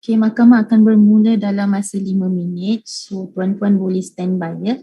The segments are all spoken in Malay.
Okay, mahkamah akan bermula dalam masa 5 minit. So, puan-puan boleh standby ya.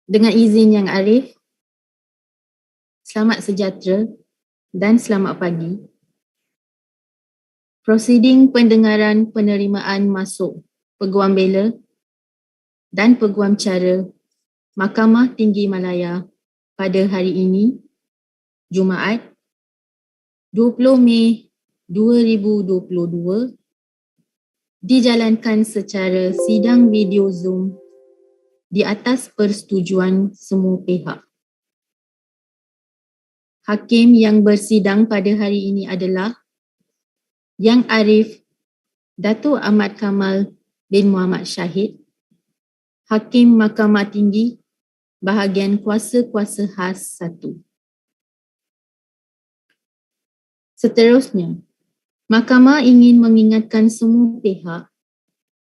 Dengan izin Yang Arif, selamat sejahtera dan selamat pagi. Prosiding pendengaran penerimaan masuk Peguam Bela dan Peguam Cara Mahkamah Tinggi Malaya pada hari ini, Jumaat, 20 Mei 2022, dijalankan secara sidang video Zoom di atas persetujuan semua pihak. Hakim yang bersidang pada hari ini adalah Yang Arif Dato Ahmad Kamal bin Muhammad Shahid, Hakim Mahkamah Tinggi Bahagian Kuasa-Kuasa Khas 1. Seterusnya, Mahkamah ingin mengingatkan semua pihak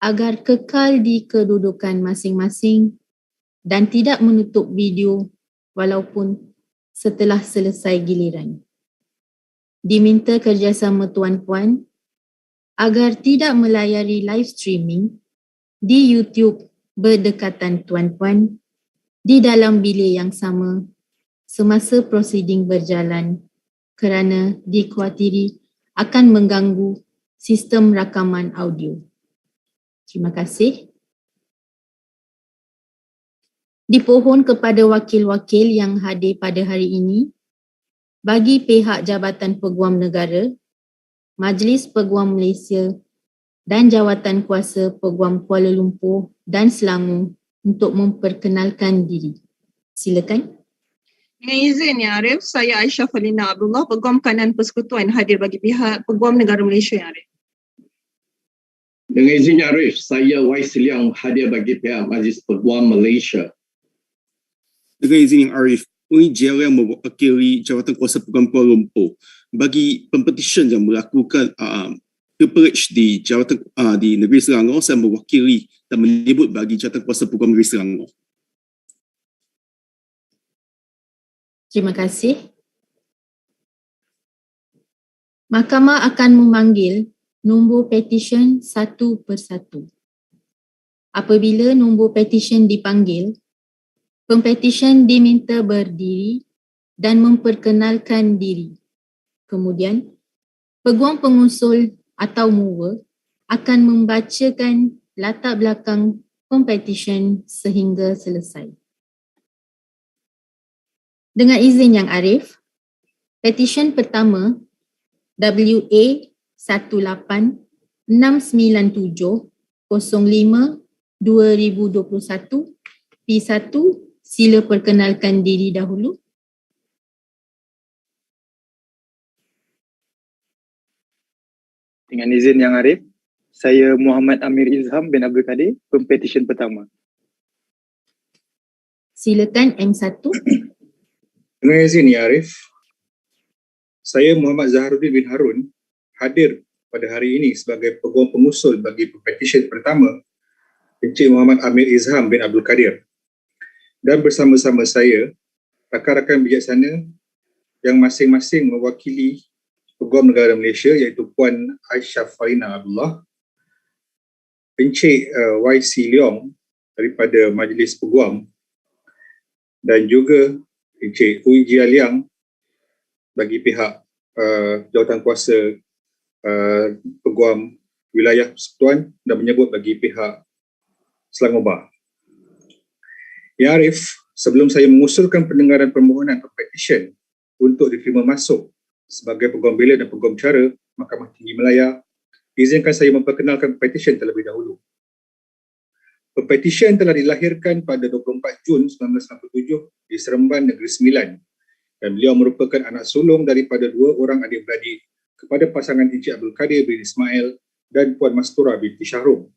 agar kekal di kedudukan masing-masing dan tidak menutup video walaupun setelah selesai giliran. Diminta kerjasama tuan-puan agar tidak melayari live streaming di YouTube berdekatan tuan-puan di dalam bilik yang sama semasa prosiding berjalan kerana dikhawatiri akan mengganggu sistem rakaman audio. Terima kasih. Dipohon kepada wakil-wakil yang hadir pada hari ini bagi pihak Jabatan Peguam Negara, Majlis Peguam Malaysia dan Jawatan Kuasa Peguam Kuala Lumpur dan Selangor untuk memperkenalkan diri. Silakan. Dengan izin Yang Arif, saya Aisyah Falina Abdullah, Peguam Kanan Persekutuan hadir bagi pihak Peguam Negara Malaysia Yang Arif. Dengan izin Yang Arif, saya Wais Liang hadir bagi pihak Majlis Peguam Malaysia. Dengan izin Yang Arif, UIJL yang mewakili Jawatan Kuasa Peguam Kuala Lumpur bagi Pempetisyen yang melakukan pilperage di Jawatan di Negeri Selangor, saya mewakili dan menyebut bagi Jawatan Kuasa Peguam Negeri Selangor. Terima kasih. Mahkamah akan memanggil nombor petisyen satu persatu. Apabila nombor petisyen dipanggil, pempetisyen diminta berdiri dan memperkenalkan diri. Kemudian, peguam pengusul atau mover akan membacakan latar belakang pempetisyen sehingga selesai. Dengan izin Yang Arif, petisyen pertama WA 1869705/2021 P1, sila perkenalkan diri dahulu. Dengan izin Yang Arif, saya Muhammad Amir Izham bin Abdul Kadir, pempetisyen pertama. Silakan M1. Dengan izin Yang Arif, saya Muhammad Zaharuddin bin Harun hadir pada hari ini sebagai peguam pengusul bagi pempetisyen pertama Encik Muhammad Amir Izham bin Abdul Kadir. Dan bersama-sama saya, rakan-rakan bijaksana yang masing-masing mewakili Peguam Negara Malaysia iaitu Puan Aisyah Falina Abdullah, Encik YC Leong daripada Majlis Peguam dan juga Encik Uijia Liang bagi pihak Jawatan Kuasa Peguam Wilayah Persekutuan dan menyebut bagi pihak Selangor Bar. Ya Arif, sebelum saya mengusulkan pendengaran permohonan pempetisyen untuk diterima masuk sebagai Peguam Bela dan Peguam Cara Mahkamah Tinggi Malaya, izinkan saya memperkenalkan pempetisyen terlebih dahulu. Pempetisyen telah dilahirkan pada 24 Jun 1997 di Seremban, Negeri Sembilan, dan beliau merupakan anak sulung daripada dua orang adik-beradik kepada pasangan Encik Abdul Kadir bin Ismail dan Puan Mastura binti Syahrum.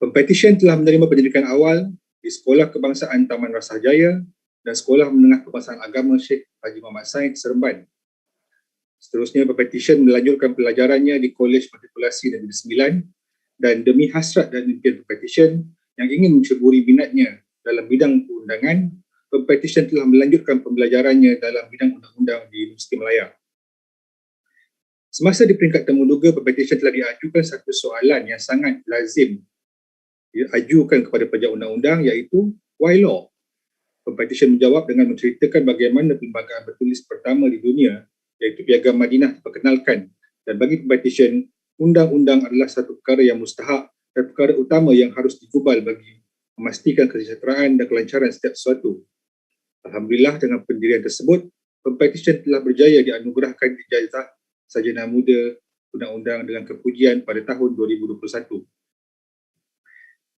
Pempetisyen telah menerima pendidikan awal di Sekolah Kebangsaan Taman Rasah Jaya dan Sekolah Menengah Kebangsaan Agama Sheikh Haji Muhammad Said, Seremban. Seterusnya, pempetisyen melanjutkan pelajarannya di Kolej Matrikulasi Negeri Sembilan dan demi hasrat dan impian pempetisyen yang ingin menceburi minatnya dalam bidang perundangan, pempetisyen telah melanjutkan pembelajarannya dalam bidang undang-undang di Universiti Malaya. Semasa di peringkat temuduga, pempetisyen telah diajukan satu soalan yang sangat lazim diajukan kepada penjawat undang-undang, iaitu Why law? Pempetisyen menjawab dengan menceritakan bagaimana perlembagaan bertulis pertama di dunia, iaitu Piagam Madinah diperkenalkan, dan bagi pempetisyen, undang-undang adalah satu perkara yang mustahak dan perkara utama yang harus digubal bagi memastikan kesejahteraan dan kelancaran setiap sesuatu. Alhamdulillah, dengan pendirian tersebut, pempetisyen telah berjaya dianugerahkan ijazah sarjana muda undang-undang dengan kepujian pada tahun 2021.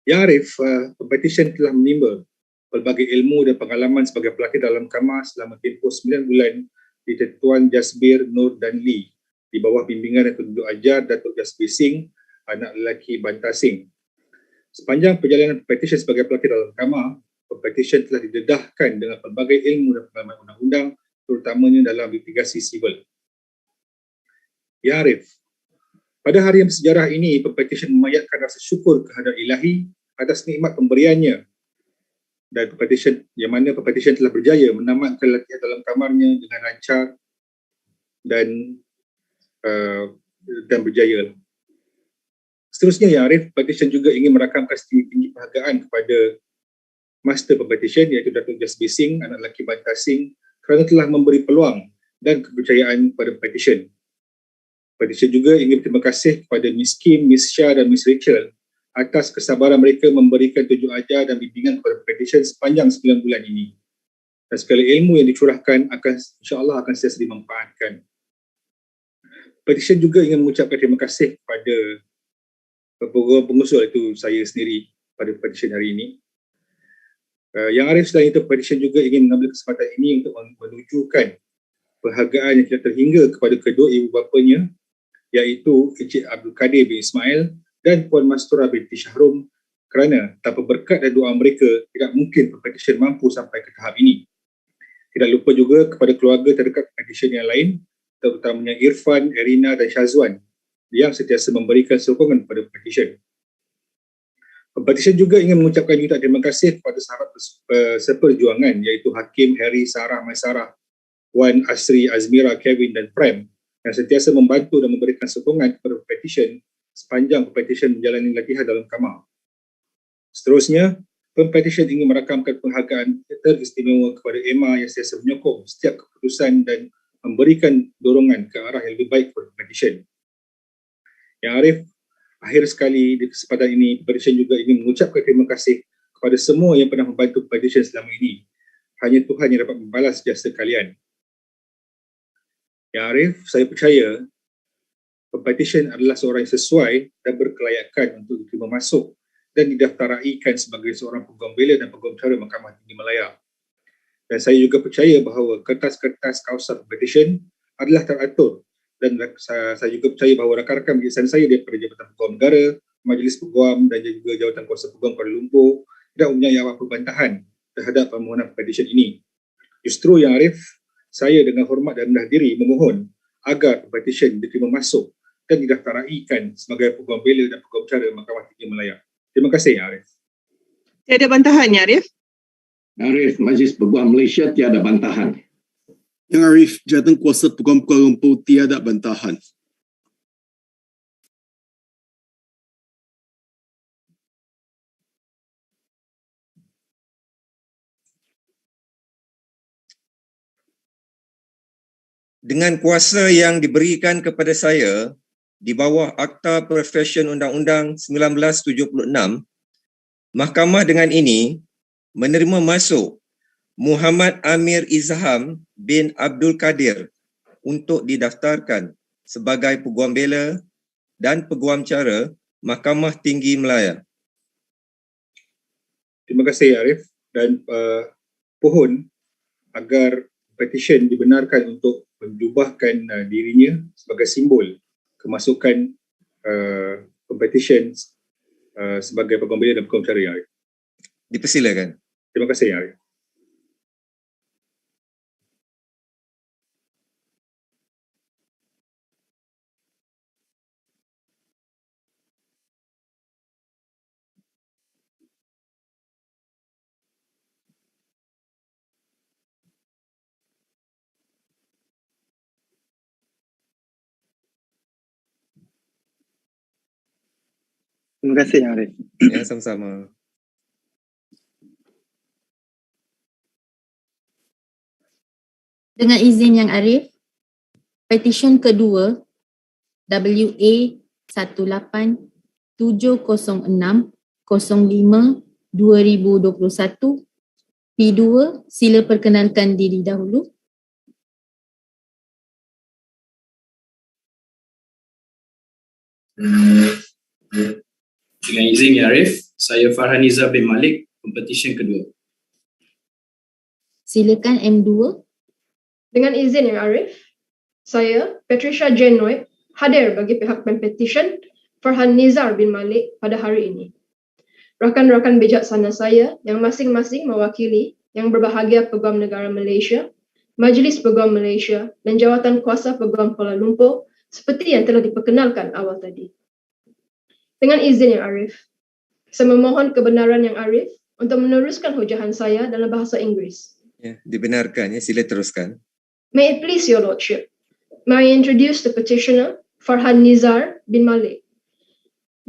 Ya Arif, pempetisyen telah menimba pelbagai ilmu dan pengalaman sebagai pelakir dalam kamar selama tempoh 9 bulan di Tetuan Jasbir, Nur dan Lee di bawah bimbingan dan tunjuk ajar Dato Jasbir Singh, anak lelaki Banta Singh. Sepanjang perjalanan pempetisyen sebagai pelakir dalam kamar, pempetisyen telah didedahkan dengan pelbagai ilmu dan pengalaman undang-undang, terutamanya dalam litigasi sivil. Ya Arif, pada hari yang bersejarah ini, pempetisyen memayatkan rasa syukur kehadrat Ilahi atas nikmat pemberiannya, dan pempetisyen telah berjaya menamatkan latihan dalam kamarnya dengan lancar dan berjaya. Seterusnya, Ya Arif, pempetisyen juga ingin merakamkan setinggi-tinggi penghargaan kepada Master Pempetisyen iaitu Dato Jasbir Singh, anak lelaki Banta Singh, kerana telah memberi peluang dan kepercayaan kepada pempetisyen. Pempetisyen juga ingin berterima kasih kepada Miss Kim, Miss Shah dan Miss Rachel atas kesabaran mereka memberikan tunjuk ajar dan bimbingan kepada pempetisyen sepanjang 9 bulan ini. Dan segala ilmu yang dicurahkan insya-Allah akan sentiasa dimanfaatkan. Pempetisyen juga ingin mengucapkan terima kasih kepada Peguam pengusul, itu saya sendiri, pada pempetisyen hari ini. Yang Arif, selain itu, pempetisyen juga ingin mengambil kesempatan ini untuk menunjukkan penghargaan yang tidak terhingga kepada kedua ibu bapanya, iaitu Encik Abdul Kadir bin Ismail dan Puan Mastura binti Syahrum, kerana tanpa berkat dan doa mereka, tidak mungkin pempetisyen mampu sampai ke tahap ini. Tidak lupa juga kepada keluarga terdekat pempetisyen yang lain, terutamanya Irfan, Erina dan Syazwan, yang sentiasa memberikan sokongan kepada pempetisyen. Pempetisyen juga ingin mengucapkan jutaan terima kasih kepada sahabat seperjuangan, iaitu Hakim, Harry, Sarah, Maisarah, Wan, Asri, Azmira, Kevin dan Prem, yang sentiasa membantu dan memberikan sokongan kepada pempetisyen sepanjang pempetisyen menjalani latihan dalam kamar. Seterusnya, pempetisyen ingin merakamkan penghargaan teristimewa kepada Emma yang sentiasa menyokong setiap keputusan dan memberikan dorongan ke arah yang lebih baik kepada pempetisyen. Yang Arif, akhir sekali di kesempatan ini, pempetisyen juga ingin mengucapkan terima kasih kepada semua yang pernah membantu pempetisyen selama ini. Hanya Tuhan yang dapat membalas jasa kalian. Ya Arif, saya percaya pempetisyen adalah seorang yang sesuai dan berkelayakan untuk diterima masuk dan didaftaraikan sebagai seorang peguam bela dan peguam cara Mahkamah Tinggi Malaya. Dan saya juga percaya bahawa kertas-kertas kawasan pempetisyen adalah teratur, dan saya juga percaya bahawa rakan-rakan pemeriksaan saya daripada Jabatan Peguam Negara, Majlis Peguam dan juga Jawatan Kuasa Peguam Kuala Lumpur tidak mempunyai apa-apa bantahan terhadap permohonan pempetisyen ini. Justru Yang Arif, saya dengan hormat dan rendah diri memohon agar pempetisyen diterima masuk dan didaftaraikan sebagai peguam bela dan peguam cara Mahkamah Tinggi Malaya. Terima kasih, Ya Arif. Tiada bantahan, Ya Arif? Arif, Majlis Peguam Malaysia tiada bantahan. Yang Arif, Jawatan Kuasa Peguam Kuala Lumpur tiada bantahan. Dengan kuasa yang diberikan kepada saya di bawah Akta Profesyen Undang-Undang 1976, Mahkamah dengan ini menerima masuk Muhammad Amir Izham bin Abdul Kadir untuk didaftarkan sebagai Peguam Bela dan Peguam Cara Mahkamah Tinggi Malaya. Terima kasih, Arif, dan pohon agar petisyen dibenarkan untuk menjubahkan dirinya sebagai simbol kemasukan pempetisyen sebagai peguam bela dan peguam cara, Ya Arif. Dipersilakan. Terima kasih, Ya Arif. Terima kasih, Yang Arif. Ya, sama-sama. Dengan izin Yang Arif, petisyen kedua WA 1870605/2021 P2, sila perkenalkan diri dahulu. Dengan izin Yang Arif, saya Farhaniza bin Malik, Pempetisyen kedua. Silakan M2. Dengan izin Yang Arif, saya Patricia Jane Noy hadir bagi pihak Pempetisyen Farhan Nizar bin Malik pada hari ini. Rakan-rakan bijaksana saya yang masing-masing mewakili yang berbahagia Peguam Negara Malaysia, Majlis Peguam Malaysia dan Jawatan Kuasa Peguam Kuala Lumpur seperti yang telah diperkenalkan awal tadi. Dengan izin Yang Arif, saya memohon kebenaran Yang Arif untuk meneruskan hujahan saya dalam bahasa Inggeris. Ya, dibenarkan ya, sila teruskan. May it please your lordship, may I introduce the petitioner Farhan Nizar bin Malik.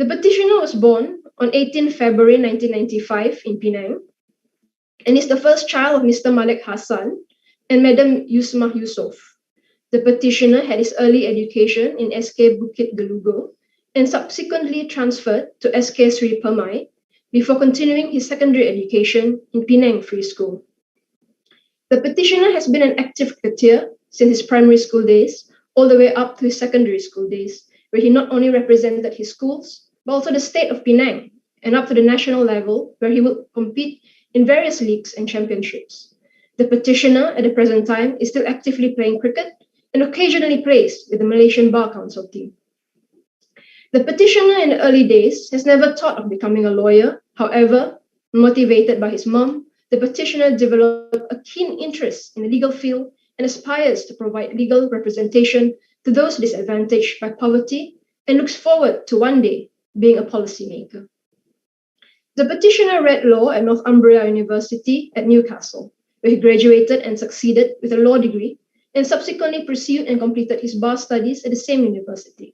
The petitioner was born on 18 February 1995 in Penang and is the first child of Mr. Malik Hassan and Madam Yusmah Yusof. The petitioner had his early education in SK Bukit Gelugo and subsequently transferred to SK Sri Permai before continuing his secondary education in Penang Free School. The petitioner has been an active cricketer since his primary school days all the way up to his secondary school days, where he not only represented his schools, but also the state of Penang, and up to the national level, where he will compete in various leagues and championships. The petitioner at the present time is still actively playing cricket and occasionally plays with the Malaysian Bar Council team. The petitioner in the early days has never thought of becoming a lawyer. However, motivated by his mom, the petitioner developed a keen interest in the legal field and aspires to provide legal representation to those disadvantaged by poverty and looks forward to one day being a policymaker. The petitioner read law at Northumbria University at Newcastle, where he graduated and succeeded with a law degree and subsequently pursued and completed his bar studies at the same university.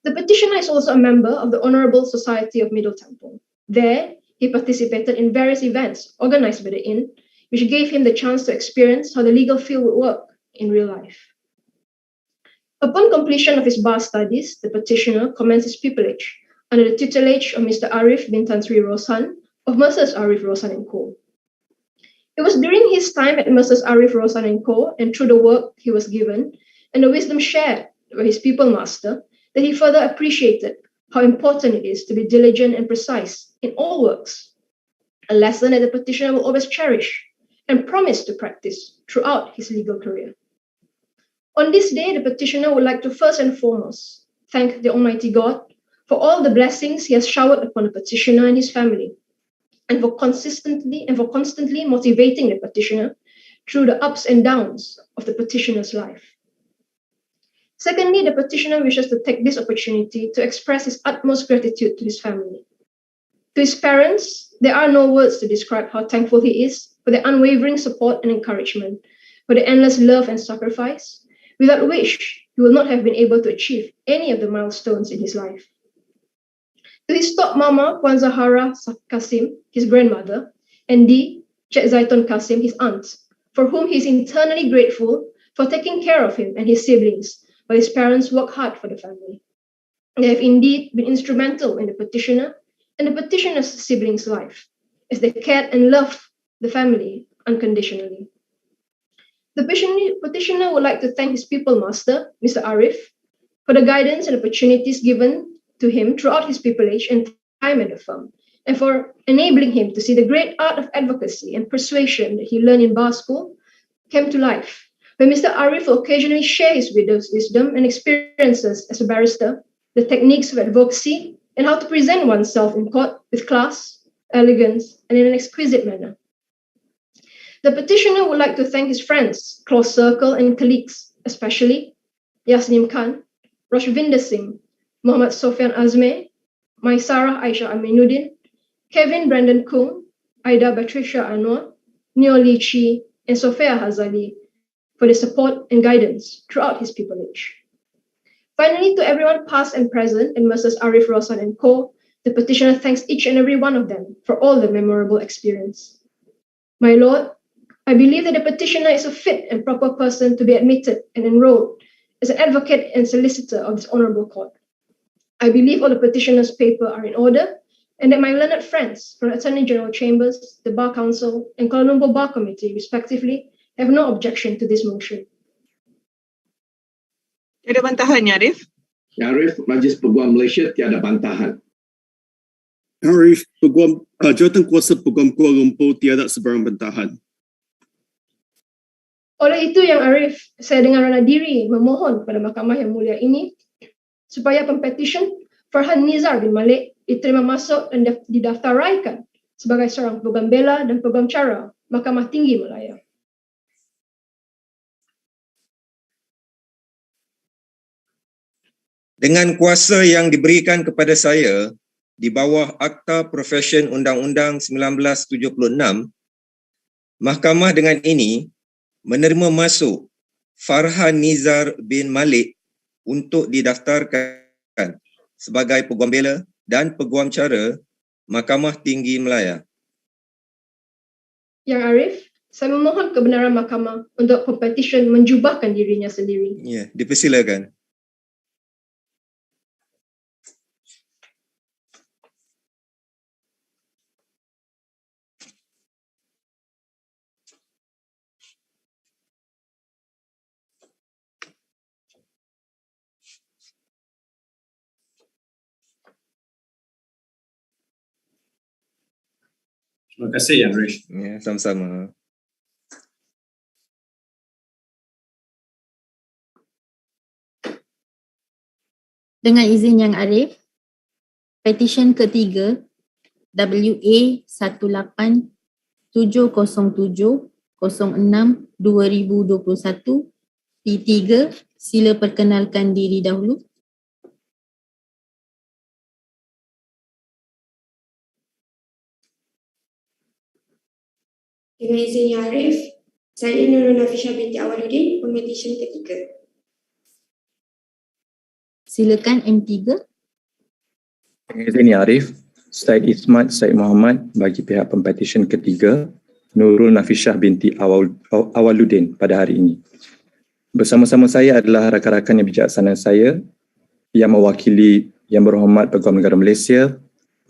The petitioner is also a member of the Honourable Society of Middle Temple. There, he participated in various events organised by the Inn, which gave him the chance to experience how the legal field would work in real life. Upon completion of his bar studies, the petitioner commenced his pupillage under the tutelage of Mr. Arif bin Tan Sri Roshan of Messrs. Arif Roshan & Co. It was during his time at Messrs. Arif Roshan & Co. and through the work he was given and the wisdom shared by his people master that he further appreciated how important it is to be diligent and precise in all works, a lesson that the petitioner will always cherish and promise to practice throughout his legal career. On this day, the petitioner would like to first and foremost thank the Almighty God for all the blessings he has showered upon the petitioner and his family, and for constantly motivating the petitioner through the ups and downs of the petitioner's life. Secondly, the petitioner wishes to take this opportunity to express his utmost gratitude to his family. To his parents, there are no words to describe how thankful he is for their unwavering support and encouragement, for the endless love and sacrifice, without which he will not have been able to achieve any of the milestones in his life. To his top mama, Puan Zahara Kasim, his grandmother, and D. Cik Zaitun Kasim, his aunt, for whom he is eternally grateful for taking care of him and his siblings, while his parents work hard for the family. They have indeed been instrumental in the petitioner and the petitioner's siblings' life, as they cared and loved the family unconditionally. The petitioner would like to thank his people master, Mr. Arif, for the guidance and opportunities given to him throughout his pupillage and time at the firm, and for enabling him to see the great art of advocacy and persuasion that he learned in bar school came to life, where Mr. Arif will occasionally share his wisdom and experiences as a barrister, the techniques of advocacy, and how to present oneself in court with class, elegance, and in an exquisite manner. The petitioner would like to thank his friends, close circle, and colleagues, especially Yasnim Khan, Rashvinder Singh, Muhammad Sofian Azme, Maisarah Aisha Aminuddin, Kevin Brandon Kung, Aida Patricia Anwar, Neo Lee Chi, and Sophia Hazali for the support and guidance throughout his pupillage. Finally, to everyone past and present in Messrs. Arif Roshan & Co., the petitioner thanks each and every one of them for all the memorable experience. My Lord, I believe that the petitioner is a fit and proper person to be admitted and enrolled as an advocate and solicitor of this honourable court. I believe all the petitioner's papers are in order and that my learned friends from the Attorney General Chambers, the Bar Council and Kuala Lumpur Bar Committee respectively have no objection to this motion. Tiada bantahan, ya Arif? Ya Arif, Majlis Peguam Malaysia tiada bantahan. Arif, jawatan kuasa Peguam Kuala Lumpur tiada sebarang bantahan. Oleh itu yang Arif, saya dengan rendah diri memohon kepada Mahkamah yang mulia ini supaya Pempetisyen Farhan Nizar bin Malik diterima masuk dan didaftaraikan sebagai seorang Peguam Bela dan Peguam Cara Mahkamah Tinggi Malaya. Dengan kuasa yang diberikan kepada saya di bawah Akta Profesyen Undang-Undang 1976, Mahkamah dengan ini menerima masuk Farhan Nizar bin Malik untuk didaftarkan sebagai Peguam Bela dan Peguam Cara Mahkamah Tinggi Malaya. Yang Arif, saya memohon kebenaran Mahkamah untuk Pempetisyen menjubahkan dirinya sendiri. Ya, dipersilakan. Terima kasih, Yang Arif. Ya, sama-sama. Dengan izin Yang Arif, petisyen ketiga WA 1870706/2021 P3, sila perkenalkan diri dahulu. Dengan izin Yang Arif, saya Nurul Nafisha binti Awaluddin, Pempetisyen ketiga. Silakan M3. Dengan izin Yang Arif, Syed Ismat Syed Muhammad bagi pihak Pempetisyen ketiga Nurul Nafisha binti Awaluddin pada hari ini. Bersama-sama saya adalah rakan-rakan yang bijaksana saya yang mewakili Yang Berhormat Peguam Negara Malaysia,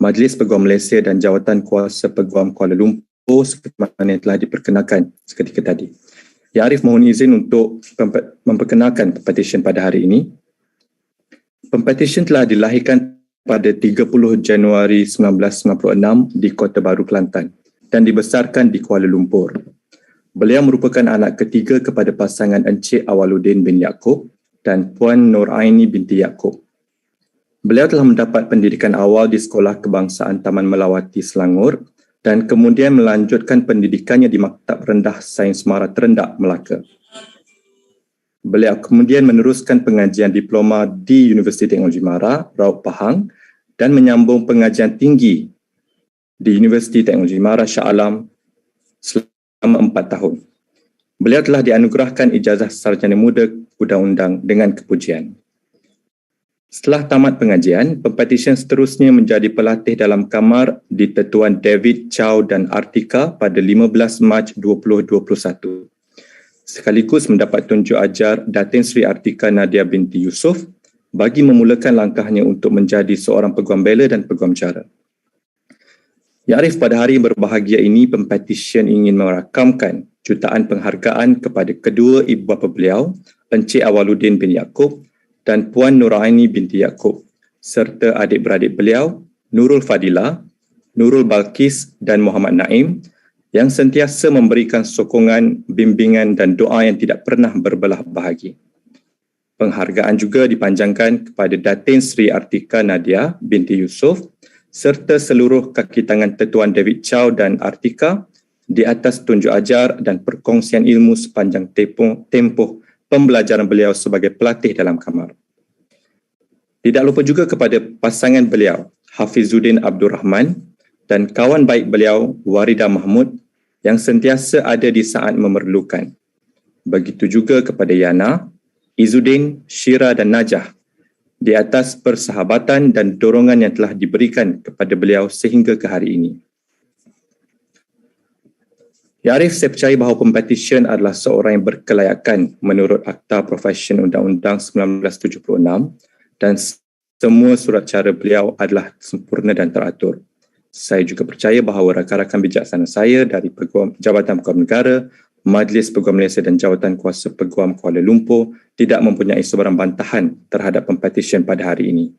Majlis Peguam Malaysia dan Jawatan Kuasa Peguam Kuala Lumpur seperti mana yang telah diperkenalkan seketika tadi. Ya Arif mohon izin untuk memperkenalkan Pempetisyen pada hari ini. Pempetisyen telah dilahirkan pada 30 Januari 1996 di Kota Baru, Kelantan dan dibesarkan di Kuala Lumpur. Beliau merupakan anak ketiga kepada pasangan Encik Awaluddin bin Yaakob dan Puan Nuraini binti Yaakob. Beliau telah mendapat pendidikan awal di Sekolah Kebangsaan Taman Melawati, Selangor dan kemudian melanjutkan pendidikannya di Maktab Rendah Sains Mara Terendak, Melaka. Beliau kemudian meneruskan pengajian diploma di Universiti Teknologi Mara, Raub Pahang dan menyambung pengajian tinggi di Universiti Teknologi Mara, Shah Alam selama 4 tahun. Beliau telah dianugerahkan ijazah sarjana muda undang-undang dengan kepujian. Setelah tamat pengajian, Pempetisyen seterusnya menjadi pelatih dalam kamar di Tetuan David Chow dan Artika pada 15 Mac 2021. Sekaligus mendapat tunjuk ajar Datin Sri Artika Nadia binti Yusof bagi memulakan langkahnya untuk menjadi seorang Peguam Bela dan Peguam Cara. Ya Arif, pada hari berbahagia ini, Pempetisyen ingin merakamkan jutaan penghargaan kepada kedua ibu bapa beliau, Encik Awaluddin bin Yaakob dan Puan Nuraini binti Yaakob, serta adik-beradik beliau, Nurul Fadila, Nurul Balkis dan Muhammad Naim, yang sentiasa memberikan sokongan, bimbingan dan doa yang tidak pernah berbelah bahagi. Penghargaan juga dipanjangkan kepada Datin Sri Artika Nadia binti Yusof, serta seluruh kaki tangan Tetuan David Chow dan Artika di atas tunjuk ajar dan perkongsian ilmu sepanjang tempoh pembelajaran beliau sebagai pelatih dalam kamar. Tidak lupa juga kepada pasangan beliau, Hafizuddin Abdul Rahman dan kawan baik beliau, Warida Mahmud, yang sentiasa ada di saat memerlukan. Begitu juga kepada Yana, Izzuddin, Syira dan Najah di atas persahabatan dan dorongan yang telah diberikan kepada beliau sehingga ke hari ini. Ya Arif, saya percaya bahawa Pempetisyen adalah seorang yang berkelayakan menurut Akta Profesyen Undang-Undang 1976 dan semua surat cara beliau adalah sempurna dan teratur. Saya juga percaya bahawa rakan-rakan bijaksana saya dari Jabatan Peguam Negara, Majlis Peguam Malaysia dan Jawatan Kuasa Peguam Kuala Lumpur tidak mempunyai sebarang bantahan terhadap Pempetisyen pada hari ini.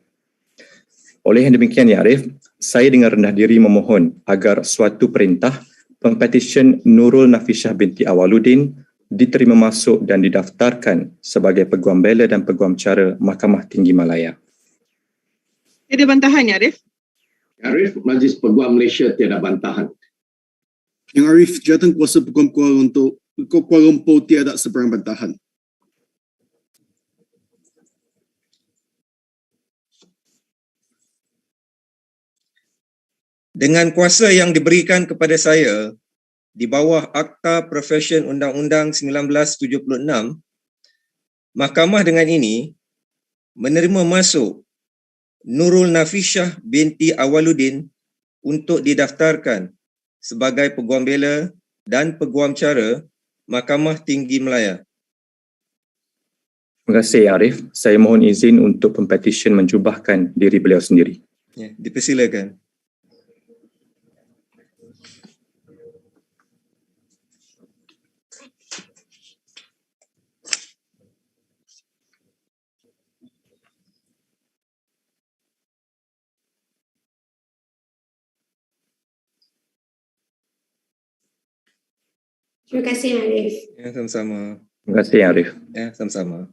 Oleh yang demikian, Ya Arif, saya dengan rendah diri memohon agar suatu perintah Pempetisyen Nurul Nafisah binti Awaluddin diterima masuk dan didaftarkan sebagai Peguam Bela dan Peguam Cara Mahkamah Tinggi Malaya. Ada bantahan, ya Arif? Arif, Majlis Peguam Malaysia tiada bantahan. Yang Arif, Jawatan Kuasa Peguam Kuala Lumpur tiada sebarang bantahan. Dengan kuasa yang diberikan kepada saya di bawah Akta Profesyen Undang-Undang 1976, Mahkamah dengan ini menerima masuk Nurul Nafisah binti Awaluddin untuk didaftarkan sebagai Peguam Bela dan Peguam Cara Mahkamah Tinggi Malaya. Terima kasih, Arif. Saya mohon izin untuk Pempetisyen menjubahkan diri beliau sendiri. Ya, dipersilakan. Terima kasih, Arif. Ya, sama-sama. Terima kasih, Arif. Ya, sama-sama.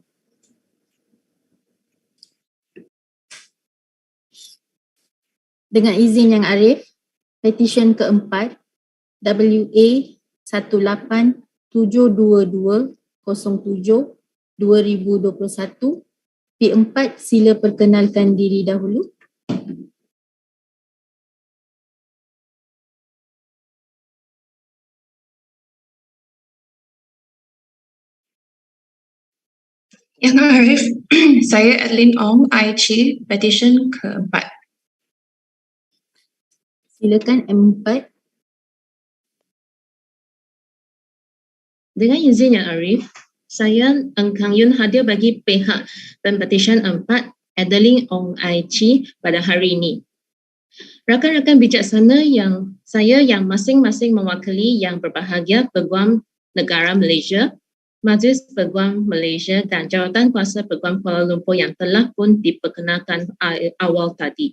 Dengan izin Yang Arif, petisyen keempat WA 187207-2021, P4 sila perkenalkan diri dahulu. Yang Arif, saya Adeline Ong, IC, petisyen keempat. Silakan M4. Dengan izin Yang Arif, saya Engkang Yun hadir bagi pihak Pempetisyen 4 Adeline Ong IC pada hari ini. Rakan-rakan bijaksana yang masing-masing mewakili yang berbahagia Peguam Negara Malaysia, Majlis Peguam Malaysia dan Jawatan Kuasa Peguam Kuala Lumpur yang telah pun diperkenalkan awal tadi.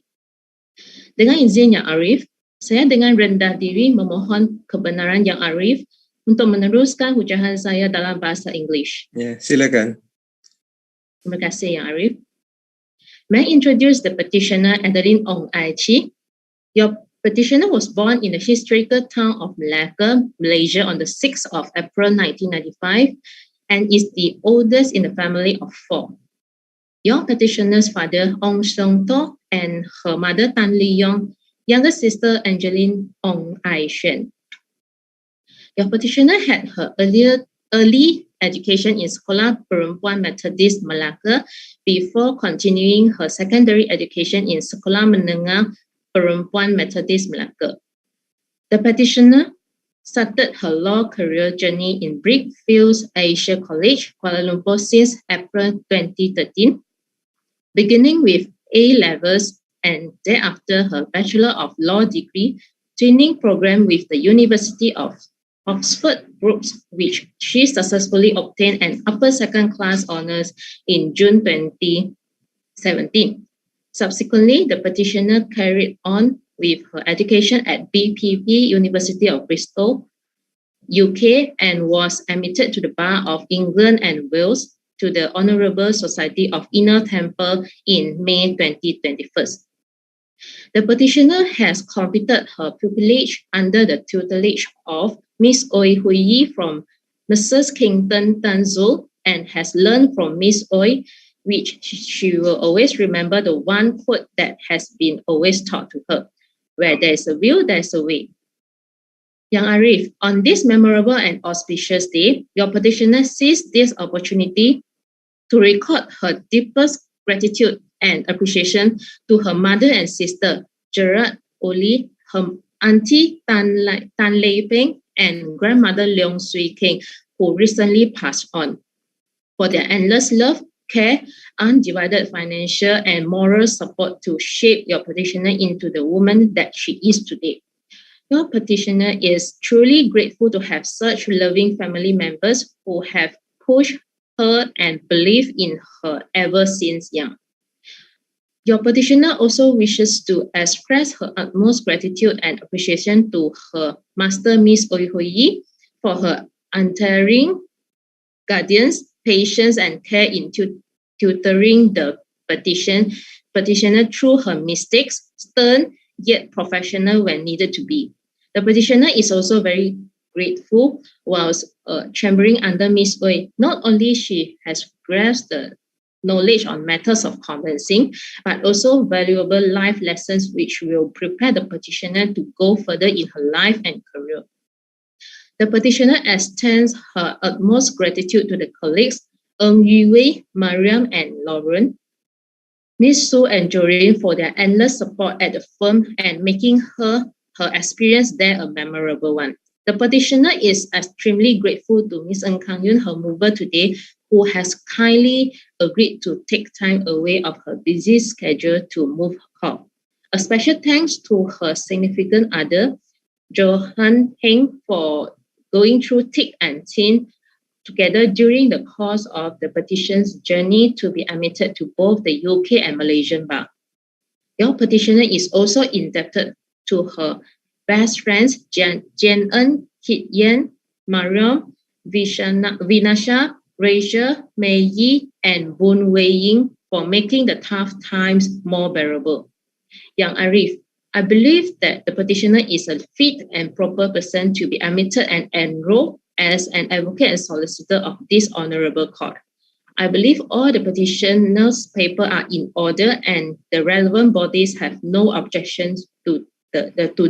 Dengan izin Yang Arif, saya dengan rendah diri memohon kebenaran Yang Arif untuk meneruskan hujahan saya dalam bahasa Inggeris. Ya, silakan. Terima kasih Yang Arif. May I introduce the petitioner Adeline Ong IC. Your petitioner was born in the historical town of Malacca, Malaysia on the 6th of April 1995 and is the oldest in the family of 4. Your petitioner's father Ong Seong To and her mother Tan Li Yong, younger sister Angeline Ong Ai Xuan. Your petitioner had her early education in Sekolah Perempuan Methodist Malacca before continuing her secondary education in Sekolah Menengah Perempuan Methodist Malacca. The petitioner started her law career journey in Brickfields Asia College, Kuala Lumpur since April 2013, beginning with A-levels and thereafter her Bachelor of Law degree training program with the University of Oxford Groups, which she successfully obtained an upper second class honours in June 2017. Subsequently, the petitioner carried on with her education at BPP University of Bristol, UK, and was admitted to the Bar of England and Wales to the Honourable Society of Inner Temple in May 2021. The petitioner has completed her pupillage under the tutelage of Miss Oi Hui from Mrs. Kington Tanzul and has learned from Miss Oi, which she will always remember the one quote that has been always taught to her: where there is a will, there is a way. Yang Arif, on this memorable and auspicious day, your petitioner seized this opportunity to record her deepest gratitude and appreciation to her mother and sister, Gerard Oli, her auntie Tan Lei Peng, and grandmother Leong Sui King, who recently passed on, for their endless love, care, undivided financial and moral support to shape your petitioner into the woman that she is today. Your petitioner is truly grateful to have such loving family members who have pushed her and believed in her ever since young. Your petitioner also wishes to express her utmost gratitude and appreciation to her master, Miss Oi Hui, for her untiring guidance, patience, and care in tutoring the petitioner through her mistakes, stern yet professional when needed to be. The petitioner is also very grateful whilst chambering under Miss Oi. Not only she has grasped the knowledge on matters of convincing, but also valuable life lessons which will prepare the petitioner to go further in her life and career. The petitioner extends her utmost gratitude to the colleagues Ng Yue, Mariam, and Lauren, Miss Su and Joreen for their endless support at the firm and making her experience there a memorable one. The petitioner is extremely grateful to Miss Ng Kang Yun, her mover today, who has kindly agreed to take time away of her busy schedule to move her. A special thanks to her significant other, Johan Heng, for going through thick and thin together during the course of the petition's journey to be admitted to both the UK and Malaysian bar. Your petitioner is also indebted to her best friends Jan En, Kit Yen, Mariam, Vinasha, Rachel, Mei Yi, and Boon Wei Ying for making the tough times more bearable. Yang Arif, I believe that the petitioner is a fit and proper person to be admitted and enrolled as an advocate and solicitor of this honourable court. I believe all the petitioner's papers are in order and the relevant bodies have no objections to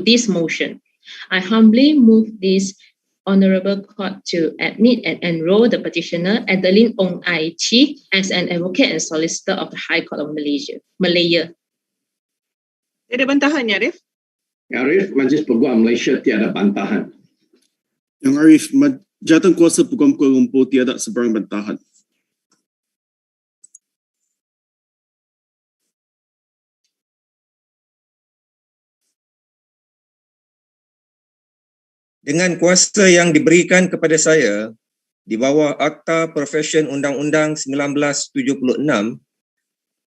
this motion. I humbly move this honourable court to admit and enroll the petitioner Adeline Ong Ai Chi as an advocate and solicitor of the High Court of Malaya. Tiada bantahan ya, Arif? Arif, Majlis Peguam Malaysia tiada bantahan. Yang Arif, Jawatan Kuasa Peguam Kuala Lumpur tiada sebarang bantahan. Dengan kuasa yang diberikan kepada saya di bawah Akta Profesyen Undang-Undang 1976,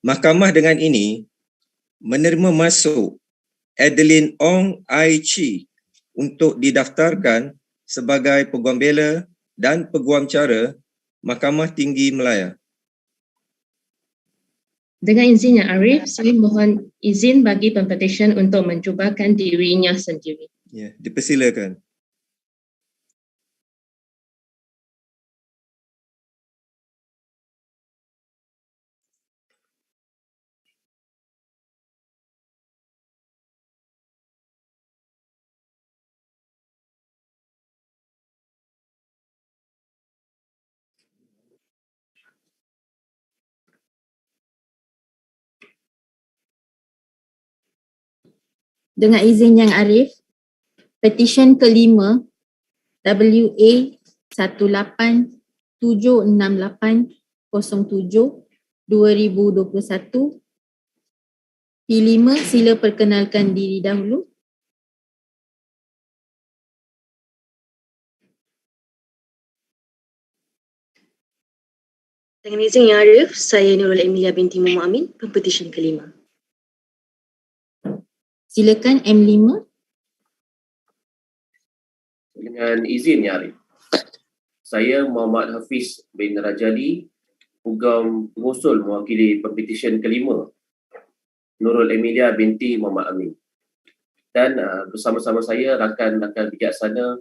Mahkamah dengan ini menerima masuk Adeline Ong Ai Chi untuk didaftarkan sebagai Peguam Bela dan Peguam Cara Mahkamah Tinggi Malaya. Dengan izinnya Arif, saya mohon izin bagi Pempetisyen untuk mencubakan dirinya sendiri. Ya, dipersilakan. Dengan izin Yang Arif, petisyen kelima WA 1876807-2021. P5, sila perkenalkan diri dahulu. Dengan izin Yang Arif, saya Nurul Emilia binti Muhammad Amin, Pempetisyen kelima. Silakan M5. Dengan izin Ya Arif, saya Muhammad Hafiz bin Rajali, Peguam pengusul mewakili Pempetisyen kelima, Nurul Emilia binti Muhammad Amin. Dan bersama-sama saya rakan-rakan bijaksana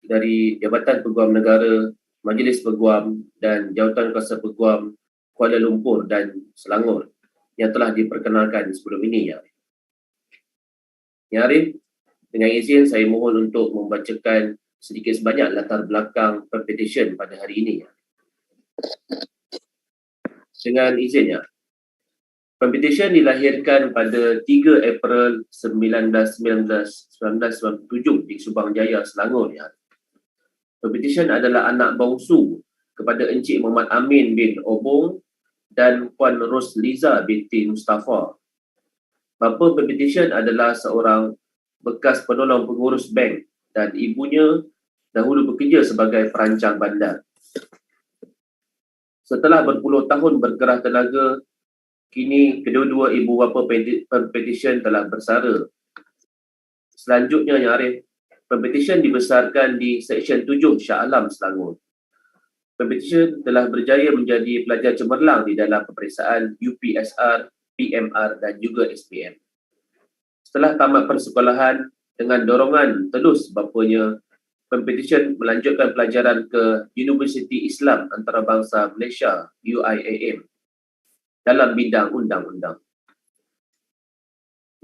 dari Jabatan Peguam Negara, Majlis Peguam dan Jawatan Kuasa Peguam Kuala Lumpur dan Selangor yang telah diperkenalkan sebelum ini Ya Arif. Ya Arif, dengan izin saya mohon untuk membacakan sedikit sebanyak latar belakang Pempetisyen pada hari ini. Dengan izinnya, Pempetisyen dilahirkan pada 3 April 1997 di Subang Jaya, Selangor. Ya. Pempetisyen adalah anak bongsu kepada Encik Muhammad Amin bin Obong dan Puan Rosliza binti Mustafa. Bapa pempetisyen adalah seorang bekas penolong pengurus bank dan ibunya dahulu bekerja sebagai perancang bandar. Setelah berpuluh tahun bergerah tenaga, kini kedua-dua ibu bapa pempetisyen telah bersara. Selanjutnya, Yang Arif, pempetisyen dibesarkan di Seksyen 7 Shah Alam, Selangor. Pempetisyen telah berjaya menjadi pelajar cemerlang di dalam peperiksaan UPSR, PMR dan juga SPM. Setelah tamat persekolahan, dengan dorongan telus bapanya, pempetisyen melanjutkan pelajaran ke Universiti Islam Antarabangsa Malaysia UIAM dalam bidang undang-undang.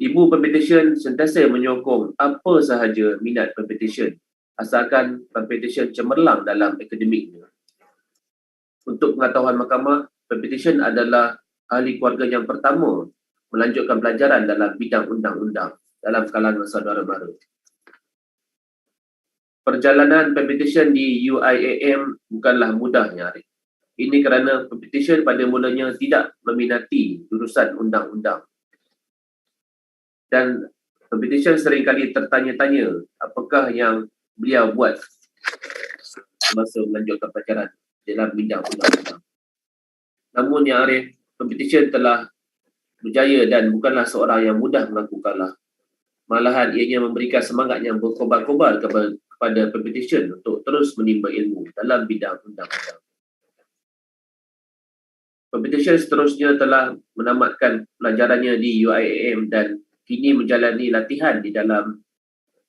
Ibu pempetisyen sentiasa menyokong apa sahaja minat pempetisyen asalkan pempetisyen cemerlang dalam akademiknya. Untuk pengetahuan mahkamah, pempetisyen adalah ahli keluarga yang pertama melanjutkan pelajaran dalam bidang undang-undang dalam kalangan saudara mara. Perjalanan pempetisyen di UIAM bukanlah mudahnya. Ini kerana pempetisyen pada mulanya tidak meminati jurusan undang-undang. Dan pempetisyen seringkali tertanya-tanya apakah yang beliau buat semasa melanjutkan pelajaran dalam bidang undang-undang. Namun Yang Arif, pempetisyen telah berjaya dan bukanlah seorang yang mudah mengaku kalah. Malahan ianya memberikan semangat yang berkobar-kobar kepada pempetisyen untuk terus menimba ilmu dalam bidang undang-undang. Pempetisyen seterusnya telah menamatkan pelajarannya di UIAM dan kini menjalani latihan di dalam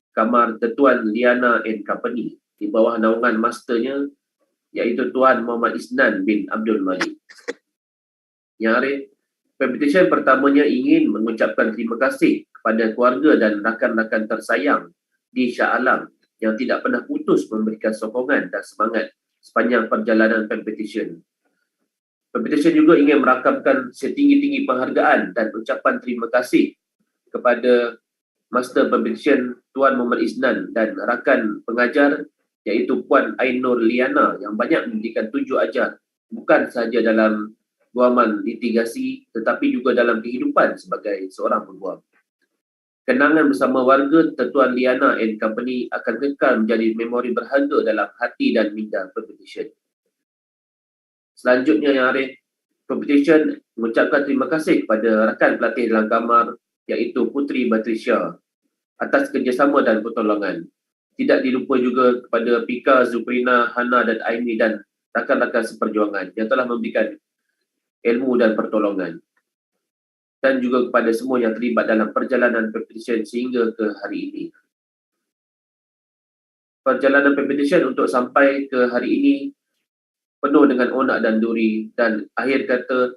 Kamar Ketuan Liana and Company di bawah naungan masternya iaitu Tuan Muhammad Isnan bin Abdul Malik. Yang Arif, pempetisyen pertamanya ingin mengucapkan terima kasih kepada keluarga dan rakan-rakan tersayang di Shah Alam yang tidak pernah putus memberikan sokongan dan semangat sepanjang perjalanan pempetisyen. Pempetisyen juga ingin merakamkan setinggi-tinggi penghargaan dan ucapan terima kasih kepada Master Pempetisyen Tuan Muhammad Isnan dan rakan pengajar iaitu Puan Ainur Liana yang banyak memberikan tunjuk ajar bukan sahaja dalam guaman litigasi tetapi juga dalam kehidupan sebagai seorang peguam. Kenangan bersama warga Tuan Liana and Company akan kekal menjadi memori berharga dalam hati dan minda pempetisyen. Selanjutnya Yang Arif, pempetisyen mengucapkan terima kasih kepada rakan pelatih dalam kamar iaitu Puteri Batrisya atas kerjasama dan pertolongan. Tidak dilupa juga kepada Pika, Zukrina, Hana dan Aini dan rakan-rakan seperjuangan yang telah memberikan ilmu dan pertolongan. Dan juga kepada semua yang terlibat dalam perjalanan pempetisyen sehingga ke hari ini. Perjalanan pempetisyen untuk sampai ke hari ini penuh dengan onak dan duri dan akhir kata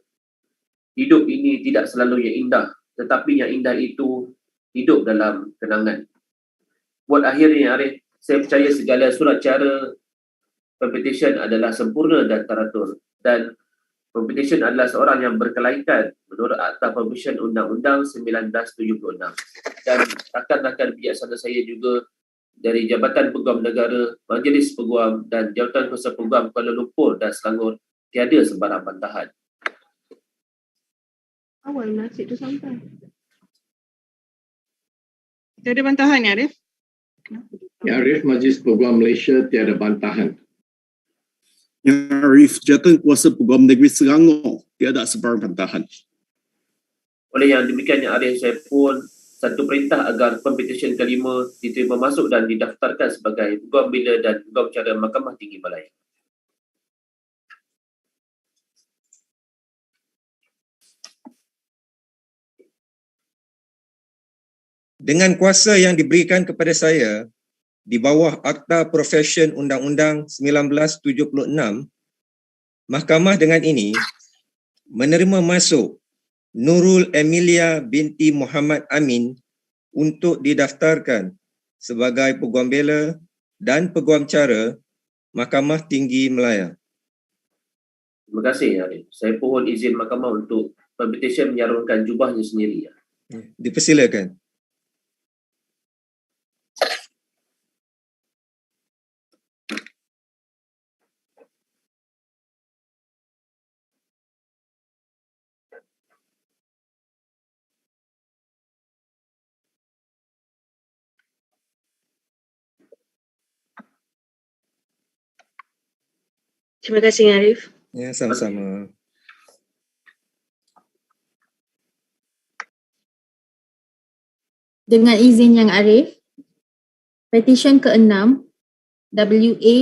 hidup ini tidak selalu yang indah tetapi yang indah itu hidup dalam kenangan. Buat akhirnya Arif, saya percaya segala surat cara pempetisyen adalah sempurna dan teratur dan pempetisyen adalah seorang yang berkelaikan menurut Akta Pempetisyen Undang-Undang 1976 dan rakan-rakan bijaksana saya juga dari Jabatan Peguam Negara, Majlis Peguam dan Jabatan Kuasa Peguam Kuala Lumpur dan Selangor tiada sebarang bantahan. Awal nasib tu sampai. Tiada bantahan ya Arif? Ya Arif, Majlis Peguam Malaysia tiada bantahan. Yang Arif, Jabatan Kuasa Peguam Negeri Selangor tiada sebarang bantahan. Oleh yang demikian Yang Arif, saya pun satu perintah agar pempetisyen kelima diterima masuk dan didaftarkan sebagai Peguam Bela dan Peguam Cara Mahkamah Tinggi Malaya. Dengan kuasa yang diberikan kepada saya di bawah Akta Profesyen Undang-Undang 1976, Mahkamah dengan ini menerima masuk Nurul Emilia binti Muhammad Amin untuk didaftarkan sebagai Peguam Bela dan Peguam Cara Mahkamah Tinggi Malaya. Terima kasih Arif. Saya pohon izin mahkamah untuk Pempetisyen menyarungkan jubahnya sendiri. Dipersilakan. Terima kasih Arif. Ya, sama-sama. Dengan izin Yang Arif, petisyen ke-6 WA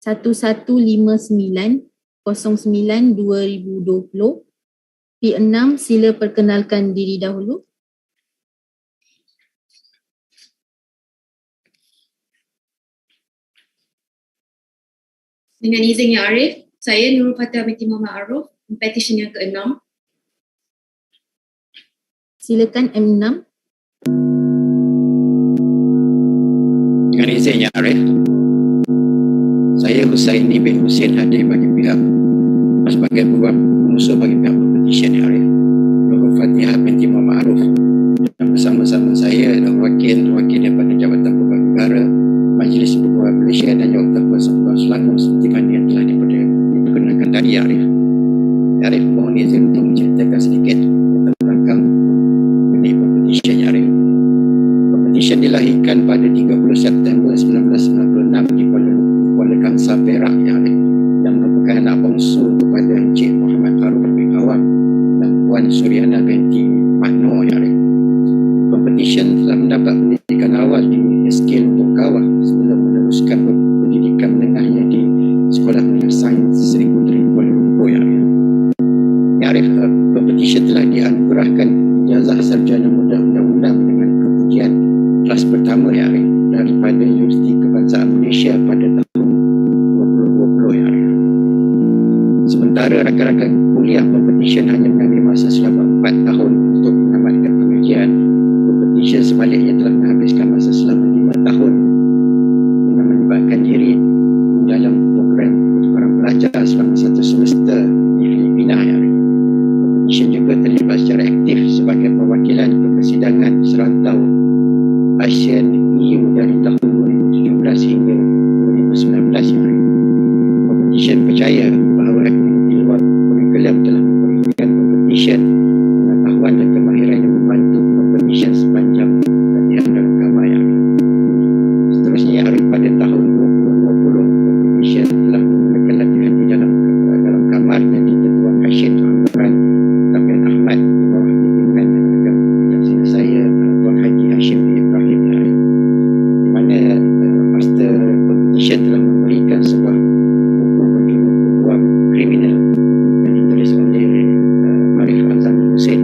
18-1159-09-2020 P6, sila perkenalkan diri dahulu. Dengan izin Yang Arif, saya Nurul Fatah binti Muhammad Arif, petisyen yang ke-6. Silakan M6. Dengan izin Yang Arif, saya Husaini bin Husin hadir bagi pihak sebagai Peguam pengusul bagi pihak Pempetisyen Yang Arif, Nurul Fatihah binti Muhammad Arif, dan bersama-sama saya adalah wakil-wakil daripada Jabatan Peguam Negara, Majlis Peguam Malaysia dan Jawatan Kuasa Peguam Selangor seperti mana yang telah diperkenalkan tadi Yang Arif. Yang Arif mohon izin untuk menceritakan sedikit tentang belakang mengenai Pempetisyen Yang Arif. Pempetisyen dilahirkan pada 30 September 1996 di Kuala Kangsar, Perak Yang Arif, dan merupakan anak bongsu kepada Encik Muhammad Harun bin Awam dan Puan Suryana binti Mahno Yang Arif. Pempetisyen telah mendapat pendidikan awal di SK untuk Kawah sebelum meneruskan pendidikan menengahnya di Sekolah Menengah Sains Seri Puteri Kuala Lumpur Yang Arif. Yang Arif, Pempetisyen telah dianugerahkan ijazah sarjana muda undang-undang dengan kepujian kelas pertama Yang Arif daripada Universiti Kebangsaan Malaysia pada tahun 2020 Yang Arif. Sementara rakan-rakan kuliah Pempetisyen hanya mengambil masa selama 4 tahun untuk menamatkan pengajian, Pempetisyen sebaliknya telah menghabiskan masa selama 5 tahun dengan melibatkan diri dalam program pertukaran pelajar selama 1 semester di Filipina Yang Arif. Pempetisyen juga terlibat secara aktif sebagai perwakilan ke persidangan serantau ASEAN EU dari tahun 2017 hingga 2019 Yang Arif. Pempetisyen percaya bahawa aktiviti luar kurikulum telah memberikan Pempetisyen pengetahuan dan kemahiran yang membantu Pempetisyen sepanjang latihan dalam kamar Yang Arif. Seterusnya Yang Arif, pada tahun 2020 Pempetisyen telah memulakan latihan di dalam kamar dan diketuai Hashim Amran dan Ahmad di bawah bimbingan yang saya Tuan Haji Hashim Ibrahim Yang Arif, di mana Master Pempetisyen telah memberikan sebuah buku berjudul Peguam Kriminal yang ditulis oleh Arif Azam Hussein.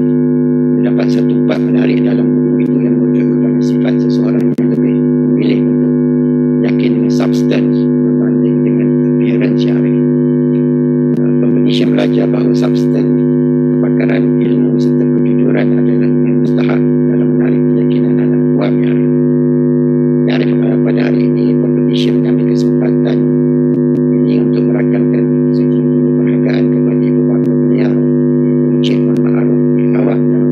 Terdapat satu bab menarik dalam buku itu yang merujuk kepada sifat seseorang yang lebih memilih untuk yakin dengan substance berbanding dengan appearance Yang Arif. Pempetisyen belajar bahawa substance, kepakaran, ilmu serta kejujuran adalah yang mustahak dalam menarik keyakinan anak awam Yang Arif. Yang Arif, pada hari ini Pempetisyen mengambil kesempatan ini untuk merakamkan setinggi penghargaan kepada ibu bapa beliau, Encik Muhammad Harun bin Awam dan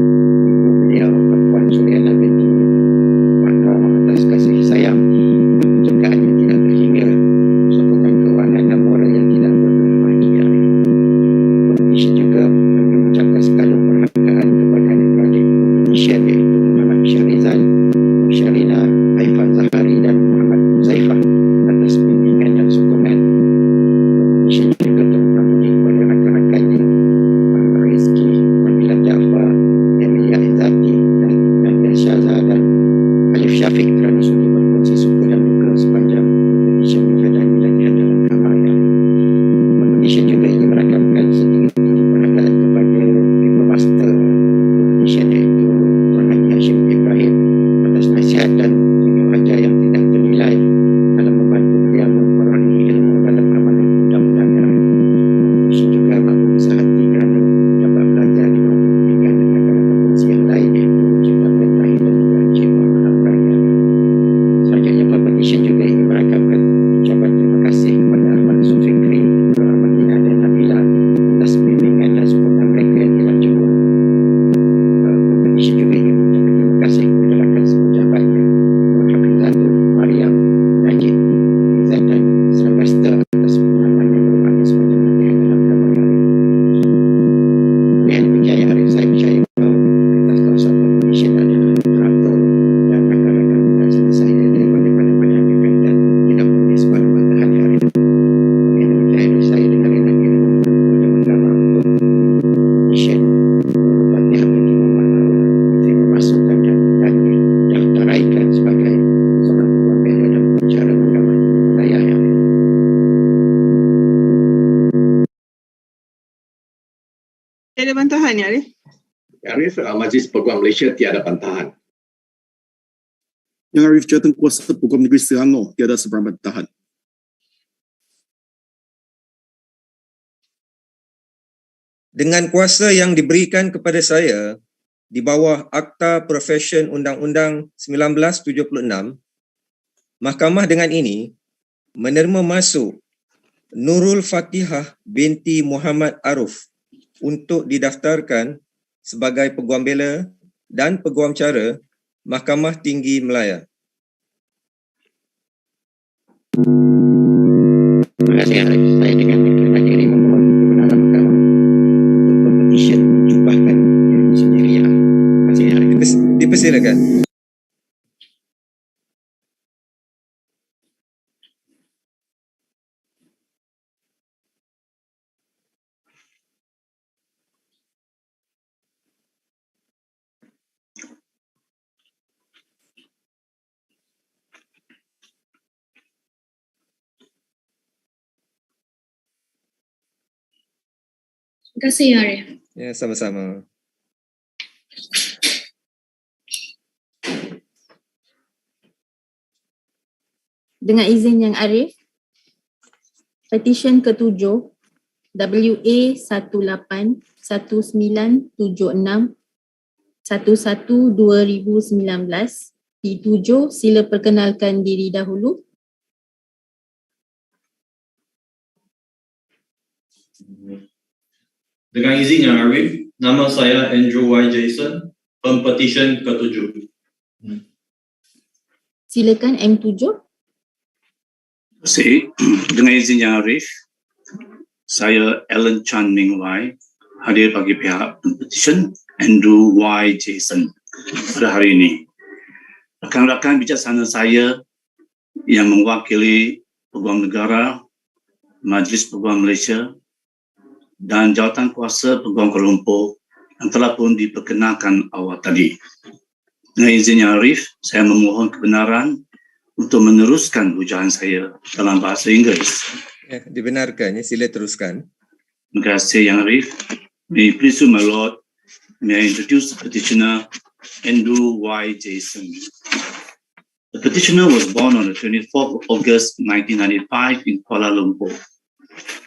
ibu beliau Puan Suryana binti Mahno atas kasih sayang, penjagaan yang tidak terhingga, sokongan kewangan dan moral yang tidak berbagi Yang Arif. Pempetisyen juga mengucapkan sekalung penghargaan kepada adik-beradik Pempetisyen iaitu Muhammad Syarizal, Syarina, Haifah Zahari dan Muhammad Zaifah atas bimbingan dan sokongan. Pempetisyen juga terima kasih kepada rakan-rakannya Rizki, Nabila Jaafar, Emilia Izzati dan Nadia Syazah dan Alif Syafiq kerana sudah berkongsi suka dan duka sepanjang Pempetisyen menjalani latihan dalam kamar Yang Arif. Pempetisyen juga ingin merakamkan setinggi-tinggi penghargaan kepada People Master Pempetisyen iaitu Tuan Haji Hashim Ibrahim atas nasihat dan tunjuk ajar yang tidak ternilai dalam membantu beliau memperolehi ilmu dalam amalan undang-undang Yang Arif. Pempetisyen juga mampu besar hati kerana dapat belajar di bawah bimbingan rakan-rakan pengurusi yang lain iaitu Encik Tahir dan juga Encik Muhammad Amran Yang Arif. Selanjutnya Pempetisyen juga ingin merakamkan ucapan terima kasih kepada Ahmad Zulfikri, Ahmad dan Nabila atas bimbingan dan Tiada bantahan ya, Arif? Arif, Majlis Peguam Malaysia tiada bantahan. Yang Arif, jawatan kuasa Peguam Negeri Selangor tiada sebarang bantahan. Dengan kuasa yang diberikan kepada saya di bawah Akta Profesyen Undang-Undang 1976, Mahkamah dengan ini menerima masuk Nurul Fatihah binti Muhammad Aruf untuk didaftarkan sebagai Peguam Bela dan Peguam Cara Mahkamah Tinggi Malaya. Terima kasih Arif. Saya dengan berterima diri memohon kebenaran Mahkamah untuk Pempetisyen menjubahkan diri sendiri. Terima kasih Arif. Dipersilakan. Terima kasih Arif. Ya, sama-sama. Dengan izin Yang Arif, petisyen ke-7 WA181976 11/2019 P7, sila perkenalkan diri dahulu. Dengan izin Yang Arif, nama saya Andrew Y. Jason, Pempetisyen ke-7. Silakan M7. Dengan izin Yang Arif, saya Alan Chan Ming Wai, hadir bagi pihak Pempetisyen Andrew Y. Jason pada hari ini. Rakan-rakan bijaksana saya yang mewakili Peguam Negara, Majlis Peguam Malaysia dan jawatan kuasa Peguam Kuala Lumpur yang telah pun diperkenalkan awal tadi. Dengan izin Yang Arif, saya memohon kebenaran untuk meneruskan ucapan saya dalam bahasa Inggeris. Ya, dibenarkan ya, sila teruskan. Terima kasih Yang Arif. May it please you, my Lord, may I introduce the petitioner Andrew Y. Jason. The petitioner was born on the 24th of August 1995 in Kuala Lumpur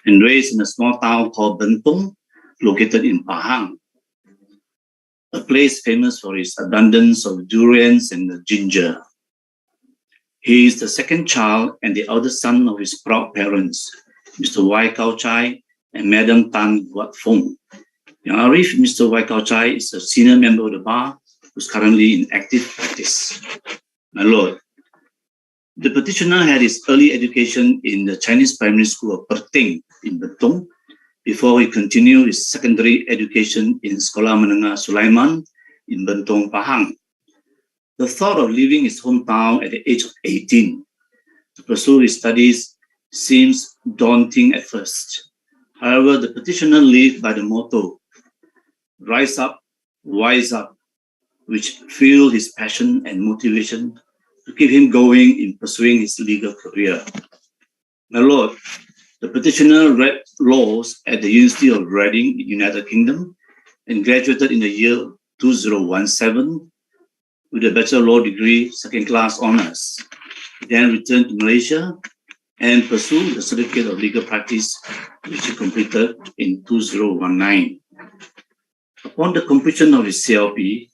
and raised in a small town called Bentong, located in Pahang, a place famous for its abundance of durians and ginger. He is the second child and the eldest son of his proud parents, Mr. Y. Kao Chai and Madam Tan Guat Fong. Yang Arif, Mr. Y. Kao Chai is a senior member of the bar who is currently in active practice. My Lord, the petitioner had his early education in the Chinese primary school of Perteng in Betong before he continued his secondary education in Sekolah Menengah Sulaiman in Bentong, Pahang. The thought of leaving his hometown at the age of 18 to pursue his studies seems daunting at first. However, the petitioner lived by the motto, "Rise up, wise up," which fueled his passion and motivation to keep him going in pursuing his legal career. My Lord, the petitioner read laws at the University of Reading in the United Kingdom and graduated in the year 2017 with a Bachelor of Law degree, second class honours. He then returned to Malaysia and pursued the Certificate of Legal Practice, which he completed in 2019. Upon the completion of his CLP,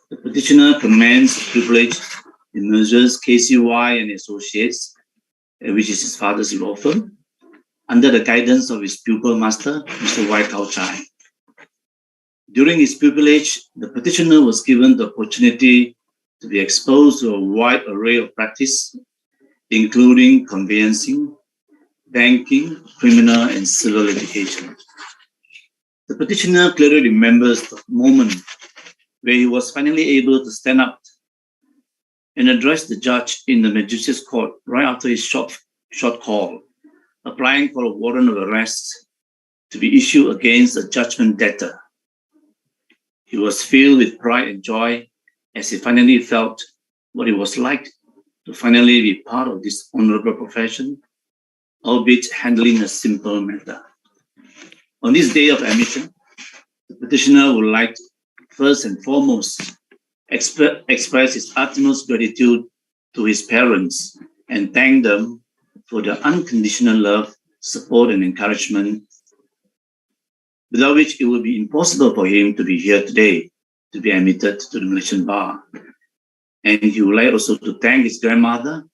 the petitioner commenced privilege in mergers KCY and Associates, which is his father's law firm, under the guidance of his pupil master, Mr. Y. Kao Chai. During his pupillage, the petitioner was given the opportunity to be exposed to a wide array of practice, including conveyancing, banking, criminal, and civil litigation. The petitioner clearly remembers the moment where he was finally able to stand up and address the judge in the magistrate's court right after his short call, applying for a warrant of arrest to be issued against a judgment debtor. He was filled with pride and joy as he finally felt what it was like to finally be part of this honorable profession, albeit handling a simple matter. On this day of admission, The petitioner would like to first and foremost express his utmost gratitude to his parents and thank them for their unconditional love, support, and encouragement, without which it would be impossible for him to be here today, to be admitted to the Malaysian bar. And he would like also to thank his grandmother,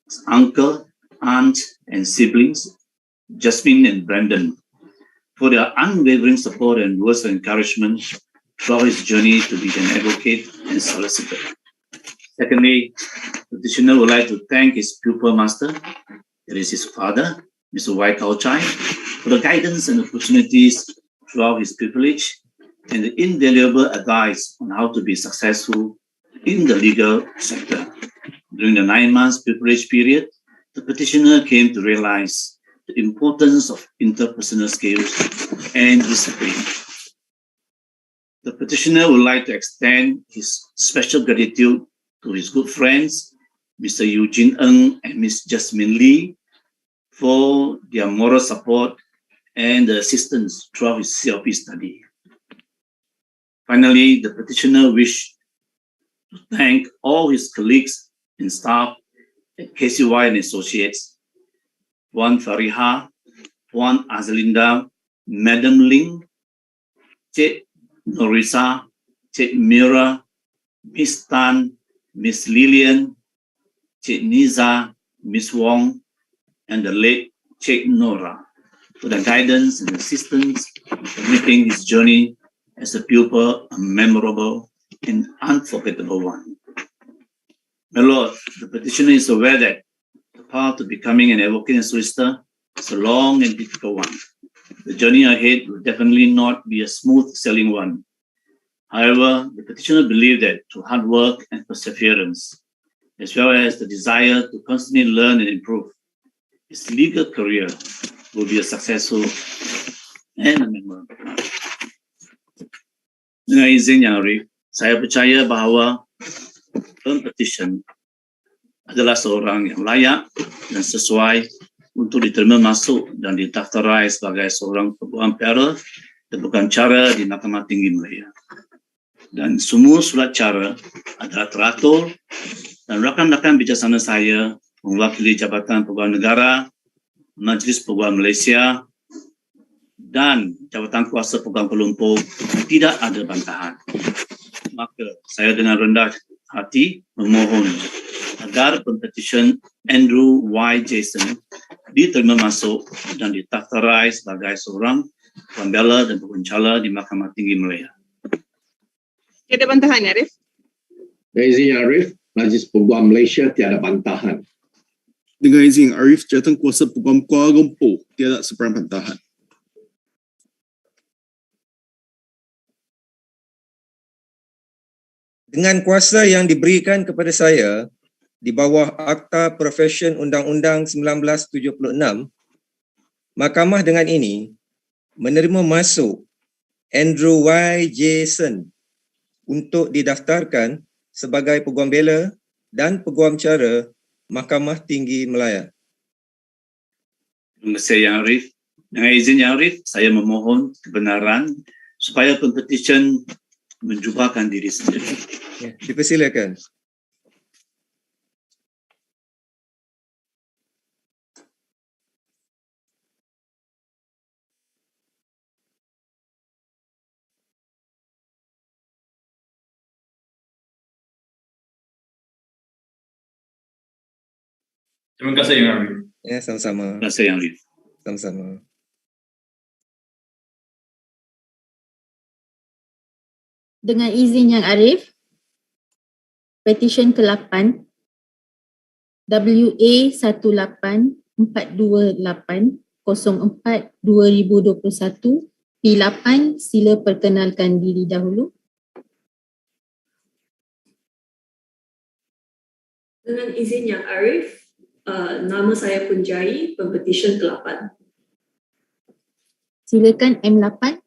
his uncle, aunt, and siblings, Jasmine and Brandon, for their unwavering support and words of encouragement throughout his journey to be an advocate and solicitor. Secondly, the petitioner would like to thank his pupil master, that is his father, Mr. Y. Kao Chai, for the guidance and opportunities throughout his privilege and the invaluable advice on how to be successful in the legal sector. During the 9 months privilege period, the petitioner came to realize the importance of interpersonal skills and discipline. The petitioner would like to extend his special gratitude to his good friends, Mr. Eugene Ng and Ms. Jasmine Lee, for their moral support and the assistance throughout his CLP study. Finally, the petitioner wished to thank all his colleagues and staff at KCY and Associates, Puan Fariha, Puan Azlinda, Madam Ling, Cik Norisa, Cik Mira, Miss Tan, Miss Lillian, Cik Niza, Miss Wong, and the late Cik Nora for the guidance and assistance in making his journey as a pupil a memorable and unforgettable one. My Lord, the petitioner is aware that the path to becoming an advocate and solicitor is a long and difficult one. The journey ahead will definitely not be a smooth sailing one. However, the petitioner believes that through hard work and perseverance, as well as the desire to constantly learn and improve, his legal career will be a successful and a memorable. Dengan izin Yang Arif, saya percaya bahawa Pempetisyen adalah seorang yang layak dan sesuai untuk diterima masuk dan didaftarai sebagai seorang Peguam Pera dan Peguam Cara di Mahkamah Tinggi Malaya. Dan semua surat cara adalah teratur dan rakan-rakan bijaksana saya mewakili Jabatan Peguam Negara, Majlis Peguam Malaysia dan Jabatan Kuasa Peguam Kuala Lumpur tidak ada bantahan. Maka saya dengan rendah hati memohon agar Pempetisyen Andrew Y. Jason diterima masuk dan didaftarai sebagai seorang Peguam Bela dan Peguam Cara di Mahkamah Tinggi Malaya. Tiada bantahan, Arif? Dengan izin Yang Arif, Majlis Peguam Malaysia tiada bantahan. Dengan izin Arif, Jabatan Kuasa Peguam Kuala Lumpur tiada sebarang bantahan. Dengan kuasa yang diberikan kepada saya di bawah Akta Profesyen Undang-Undang 1976, Mahkamah dengan ini menerima masuk Andrew Y. Jason untuk didaftarkan sebagai Peguam Bela dan Peguam Cara Mahkamah Tinggi Malaya. Terima kasih Yang Arif. Dengan izin Yang Arif, saya memohon kebenaran supaya Pempetisyen menjubahkan diri sendiri. Ya, dipersilakan. Terima kasih Yang Arif. Ya, sama-sama. Terima kasih Yang Arif. Sama-sama. Dengan izin Yang Arif, petisyen ke-8 WA1842804/2021 P8, sila perkenalkan diri dahulu. Dengan izin Yang Arif, nama saya Punjai, Pempetisyen ke-8. Silakan M8.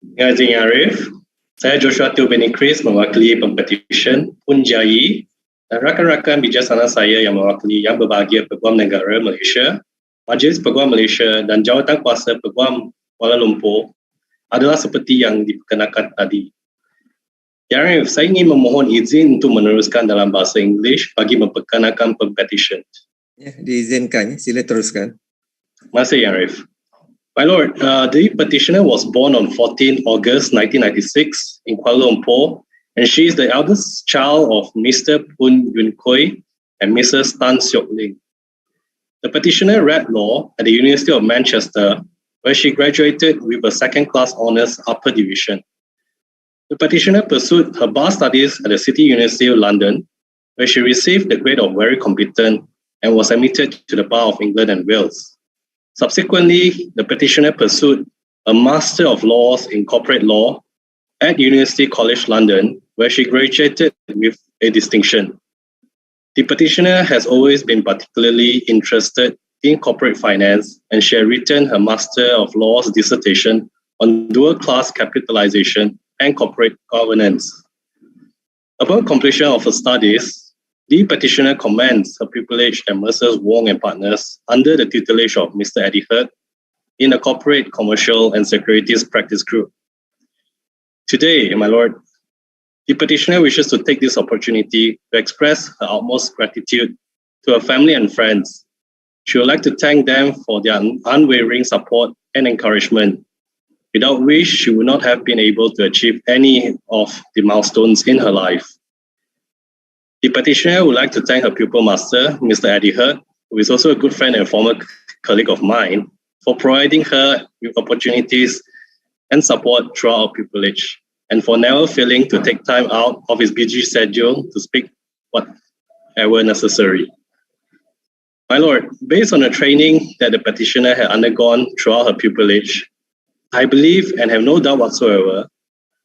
Dengan izin Yang Arif, saya Joshua Teo bin Chris mewakili Pempetisyen Punjai dan rakan-rakan bijaksana saya yang mewakili Yang Berbahagia Peguam Negara Malaysia, Majlis Peguam Malaysia dan Jawatan Kuasa Peguam Kuala Lumpur adalah seperti yang diperkenalkan tadi. Yang Arif, saya ingin memohon izin untuk meneruskan dalam bahasa Inggeris bagi memperkenalkan Pempetisyen. Ya, diizinkan, sila teruskan. Terima kasih, Yang Arif. My Lord, the petitioner was born on 14 August 1996 in Kuala Lumpur, and she is the eldest child of Mr. Poon Yun Koi and Mrs. Tan Seok Ling. The petitioner read law at the University of Manchester, where she graduated with a second-class honours upper division. The petitioner pursued her bar studies at the City University of London, where she received the grade of very competent and was admitted to the Bar of England and Wales. Subsequently, the petitioner pursued a Master of Laws in Corporate Law at University College London, where she graduated with a distinction. The petitioner has always been particularly interested in corporate finance, and she had written her Master of Laws dissertation on dual-class capitalization and corporate governance. Upon completion of her studies, the petitioner commends her pupillage at Messrs. Wong and Partners under the tutelage of Mr. Eddie Hurt in a corporate, commercial, and securities practice group. Today, my Lord, the petitioner wishes to take this opportunity to express her utmost gratitude to her family and friends. She would like to thank them for their unwavering support and encouragement, without which she would not have been able to achieve any of the milestones in her life. The petitioner would like to thank her pupil master, Mr. Eddie Hurt, who is also a good friend and former colleague of mine, for providing her with opportunities and support throughout our pupillage, and for never failing to take time out of his busy schedule to speak whatever necessary. My Lord, based on the training that the petitioner had undergone throughout her pupillage, I believe and have no doubt whatsoever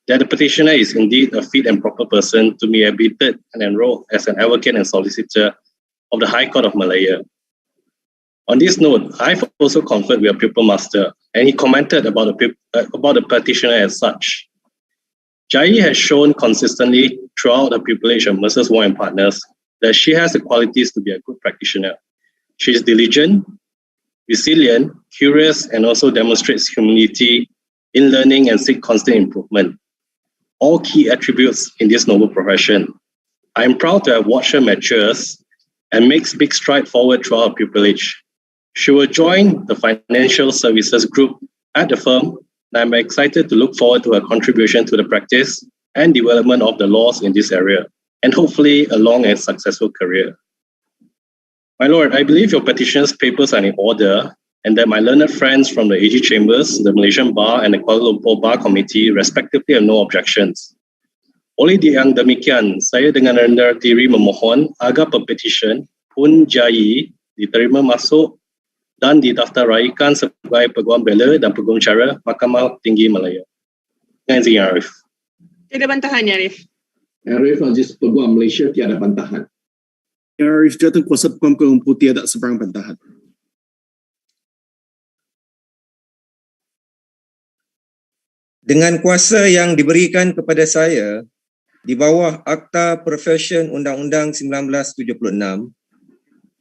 that the petitioner is indeed a fit and proper person to be admitted and enrolled as an advocate and solicitor of the High Court of Malaya. On this note, I've also conferred with a pupil master, and he commented about the petitioner as such. Jai has shown consistently throughout her pupillage of Messrs. Wong and Partners that she has the qualities to be a good practitioner. She is diligent, resilient, curious, and also demonstrates humility in learning and seek constant improvement. All key attributes in this noble profession. I am proud to have watched her mature and makes big stride forward throughout her pupillage. She will join the financial services group at the firm, and I'm excited to look forward to her contribution to the practice and development of the laws in this area, and hopefully a long and successful career. My Lord, I believe your petition's papers are in order, and that my learned friends from the AG Chambers, the Malaysian Bar, and the Kuala Lumpur Bar Committee respectively have no objections. Oleh yang demikian, saya dengan rendah diri memohon agar Pempetisyen Poon Jai diterima masuk dan didaftaraikan sebagai Peguam Bela dan Peguam Cara Mahkamah Tinggi Malaya. Dengan izin Arif. Tiada bantahan, ya Arif. Arif Aziz Peguam Malaysia tiada bantahan. Arif Jawatan Kuasa Peguam Kuala Lumpur tiada sebarang bantahan. Dengan kuasa yang diberikan kepada saya di bawah Akta Profession Undang-Undang 1976,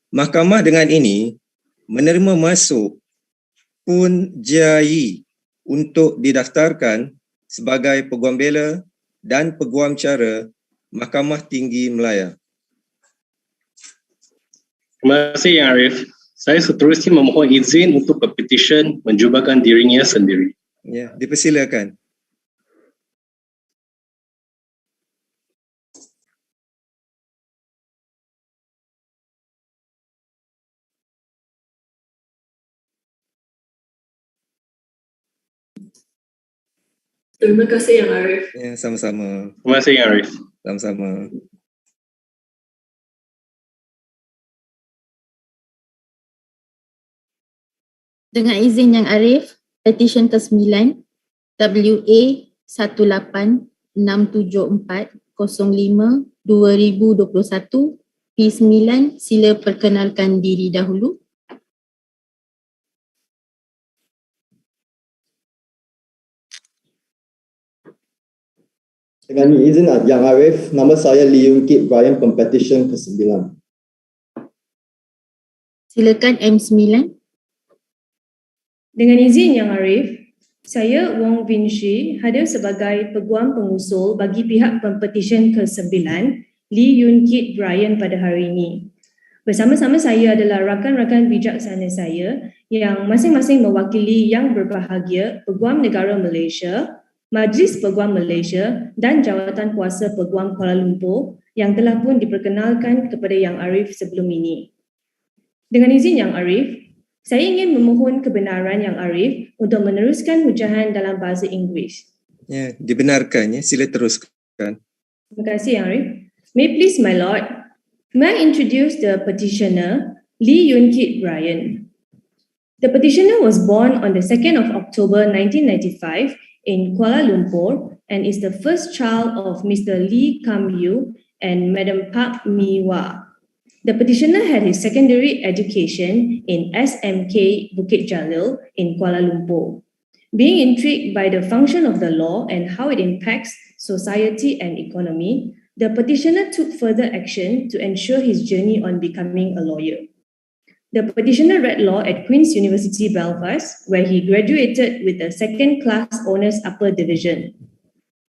Mahkamah dengan ini menerima masuk Poon Jai untuk didaftarkan sebagai Peguam Bela dan Peguam Cara Mahkamah Tinggi Malaya. Terima kasih Yang Arif. Saya seterusnya memohon izin untuk Pempetisyen menjumpakan dirinya sendiri. Ya, dipersilakan. Terima kasih Yang Arif. Ya, sama-sama. Terima kasih Yang Arif. Sama-sama. Dengan izin Yang Arif, Petisyen ke-9 WA 1867405/2021 P9, sila perkenalkan diri dahulu. Dengan izin Yang Arif, nama saya Lee Yun Kit Brian, Pempetisyen ke-9. Silakan M9. Dengan izin Yang Arif, Saya Wong Vinci hadir sebagai Peguam Pengusul bagi pihak Pempetisyen ke-9 Lee Yun Kit Brian pada hari ini. Bersama-sama saya adalah rakan-rakan bijaksana saya yang masing-masing mewakili Yang Berbahagia Peguam Negara Malaysia, Majlis Peguam Malaysia dan Jawatan Kuasa Peguam Kuala Lumpur yang telah pun diperkenalkan kepada Yang Arif sebelum ini. Dengan izin Yang Arif, saya ingin memohon kebenaran Yang Arif untuk meneruskan hujahan dalam bahasa Inggeris. Ya, dibenarkan ya. Sila teruskan. Terima kasih Yang Arif. May please my lord, may I introduce the petitioner Lee Yun Kit Brian. The petitioner was born on the 2nd of October 1995 in Kuala Lumpur and is the first child of Mr. Lee Kam Yew and Madam Pak Mi Wah. The petitioner had his secondary education in SMK Bukit Jalil in Kuala Lumpur. Being intrigued by the function of the law and how it impacts society and economy, the petitioner took further action to ensure his journey on becoming a lawyer. The petitioner read law at Queen's University Belfast, where he graduated with a second-class honours upper division.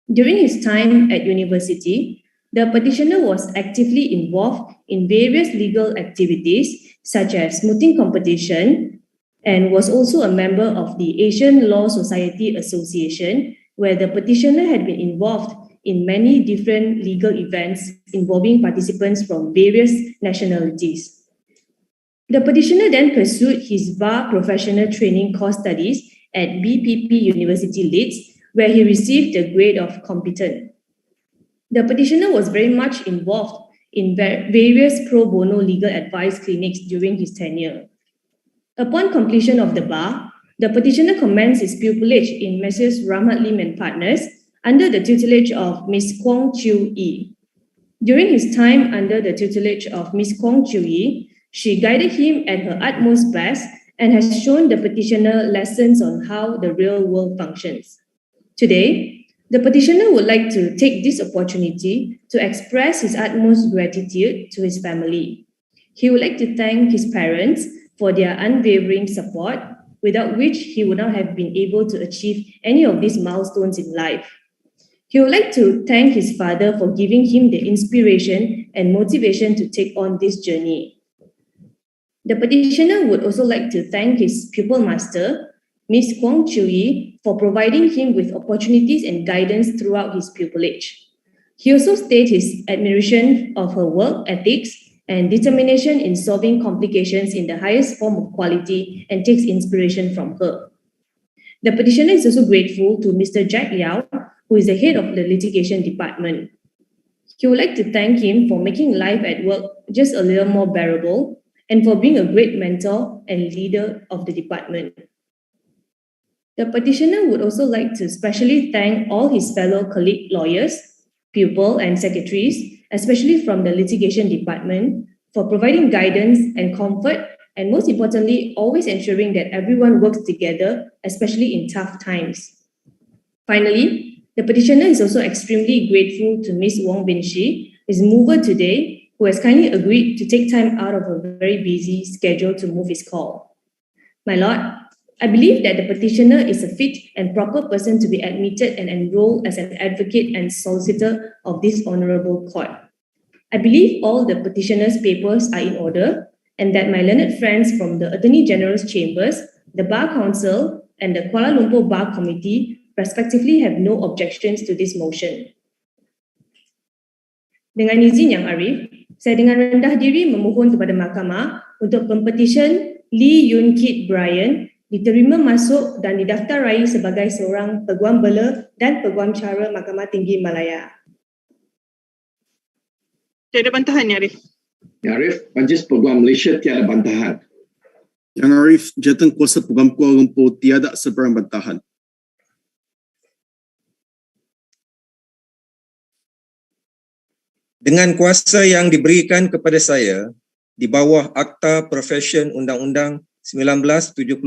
During his time at university, the petitioner was actively involved in various legal activities such as mooting competition and was also a member of the Asian Law Society Association, where the petitioner had been involved in many different legal events involving participants from various nationalities. The petitioner then pursued his bar professional training course studies at BPP University Leeds, where he received the grade of competent. The petitioner was very much involved in various pro bono legal advice clinics during his tenure. Upon completion of the bar, the petitioner commenced his pupillage in Messrs. Rahmat Lim and Partners under the tutelage of Miss Kwong Chiu Yi. During his time under the tutelage of Miss Kwong Chiu Yi, she guided him at her utmost best and has shown the petitioner lessons on how the real world functions. Today, the petitioner would like to take this opportunity to express his utmost gratitude to his family. He would like to thank his parents for their unwavering support, without which he would not have been able to achieve any of these milestones in life. He would like to thank his father for giving him the inspiration and motivation to take on this journey. The petitioner would also like to thank his pupil master, Miss Kwong Chiu Yi, for providing him with opportunities and guidance throughout his pupillage. He also stated his admiration of her work ethics and determination in solving complications in the highest form of quality and takes inspiration from her. The petitioner is also grateful to Mr. Jack Yao, who is the head of the litigation department. He would like to thank him for making life at work just a little more bearable and for being a great mentor and leader of the department. The petitioner would also like to specially thank all his fellow colleague lawyers, pupil and secretaries, especially from the litigation department, for providing guidance and comfort, and most importantly, always ensuring that everyone works together, especially in tough times. Finally, the petitioner is also extremely grateful to Ms. Wong Vinci, his mover today, who has kindly agreed to take time out of her very busy schedule to move his call. My lord, I believe that the petitioner is a fit and proper person to be admitted and enrolled as an advocate and solicitor of this honorable court. I believe all the petitioner's papers are in order and that my learned friends from the Attorney General's Chambers, the Bar Council, and the Kuala Lumpur Bar Committee respectively have no objections to this motion. Dengan izin Yang Arif, saya dengan rendah diri memohon kepada Mahkamah untuk Pempetisyen Lee Yun Kit Brian diterima masuk dan didaftarai sebagai seorang Peguam Bela dan Peguam Cara Mahkamah Tinggi Malaya. Tiada bantahan, Ya Arif. Ya Arif, Majlis Peguam Malaysia tiada bantahan. Yang Arif, Jawatan Kuasa Peguam Kuala Lumpur tiada sebarang bantahan. Dengan kuasa yang diberikan kepada saya di bawah Akta Profession Undang-Undang 1976,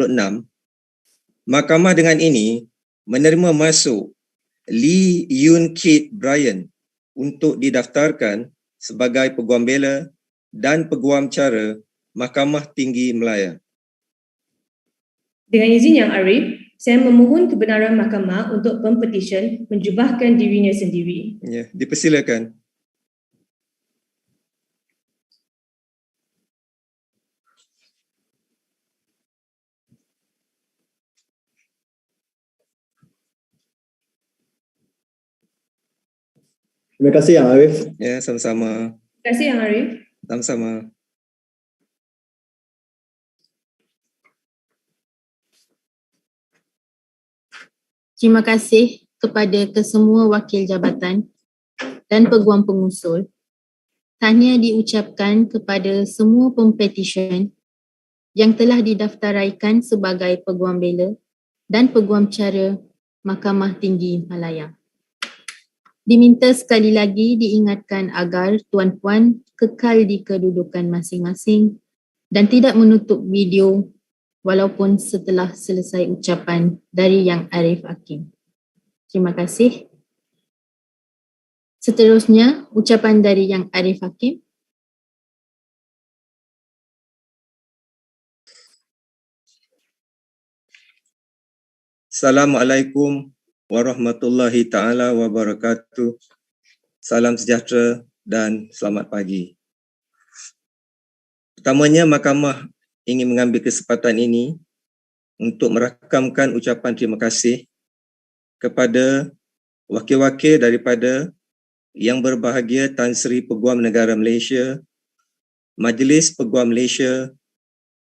Mahkamah dengan ini menerima masuk Lee Yun Kit Brian untuk didaftarkan sebagai Peguam Bela dan Peguam Cara Mahkamah Tinggi Malaya. Dengan izin Yang Arif, Saya memohon kebenaran mahkamah untuk pempetisyen menjubahkan dirinya sendiri. Ya, dipersilakan. Terima kasih Yang Arif. Ya, sama-sama. Terima kasih Yang Arif. Sama-sama. Terima kasih kepada kesemua wakil jabatan dan peguam pengusul. Tahniah diucapkan kepada semua pempetisyen yang telah didaftaraikan sebagai peguam bela dan peguam cara Mahkamah Tinggi Malaya. Diminta sekali lagi diingatkan agar tuan-puan kekal di kedudukan masing-masing dan tidak menutup video walaupun setelah selesai ucapan dari Yang Arif Hakim. Terima kasih. Seterusnya, ucapan dari Yang Arif Hakim. Assalamualaikum warahmatullahi ta'ala wabarakatuh. Salam sejahtera dan selamat pagi. Pertamanya, Mahkamah ingin mengambil kesempatan ini untuk merakamkan ucapan terima kasih kepada wakil-wakil daripada Yang Berbahagia Tan Sri Peguam Negara Malaysia, Majlis Peguam Malaysia,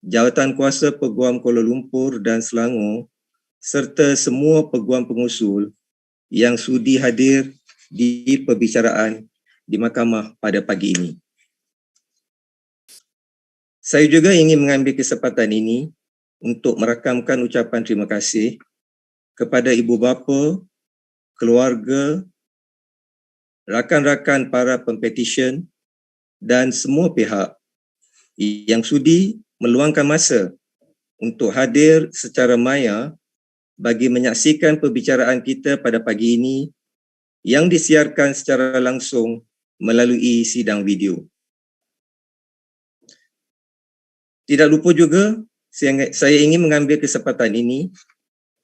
Jawatan Kuasa Peguam Kuala Lumpur dan Selangor serta semua peguam pengusul yang sudi hadir di perbicaraan di Mahkamah pada pagi ini. Saya juga ingin mengambil kesempatan ini untuk merakamkan ucapan terima kasih kepada ibu bapa, keluarga, rakan-rakan para pempetisyen dan semua pihak yang sudi meluangkan masa untuk hadir secara maya bagi menyaksikan perbicaraan kita pada pagi ini yang disiarkan secara langsung melalui sidang video. Tidak lupa juga, saya ingin mengambil kesempatan ini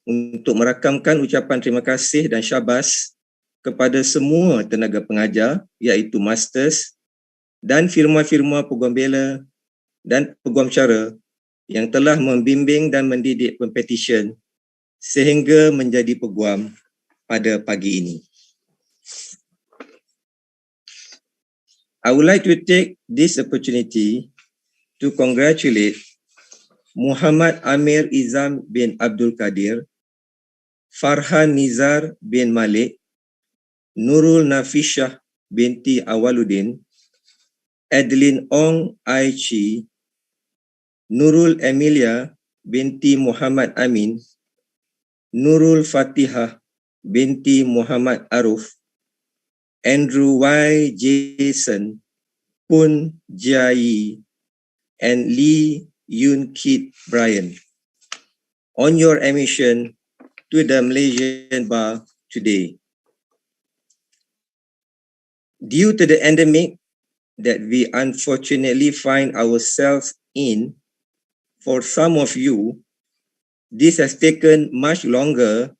untuk merakamkan ucapan terima kasih dan syabas kepada semua tenaga pengajar iaitu masters dan firma-firma peguam bela dan peguam cara yang telah membimbing dan mendidik pempetisyen sehingga menjadi peguam pada pagi ini. I would like to take this opportunity to congratulate Muhammad Amir Izam bin Abdul Qadir, Farhan Nizar bin Malik, Nurul Nafishah binti Awaluddin, Adeline Ong Aichi, Nurul Emilia binti Muhammad Amin, Nurul Fatihah binti Muhammad Aruf, Andrew Y. Jason, Pun Jai, and Lee Yun Kit Brian on your admission to the Malaysian Bar today. Due to the endemic that we unfortunately find ourselves in, for some of you, this has taken much longer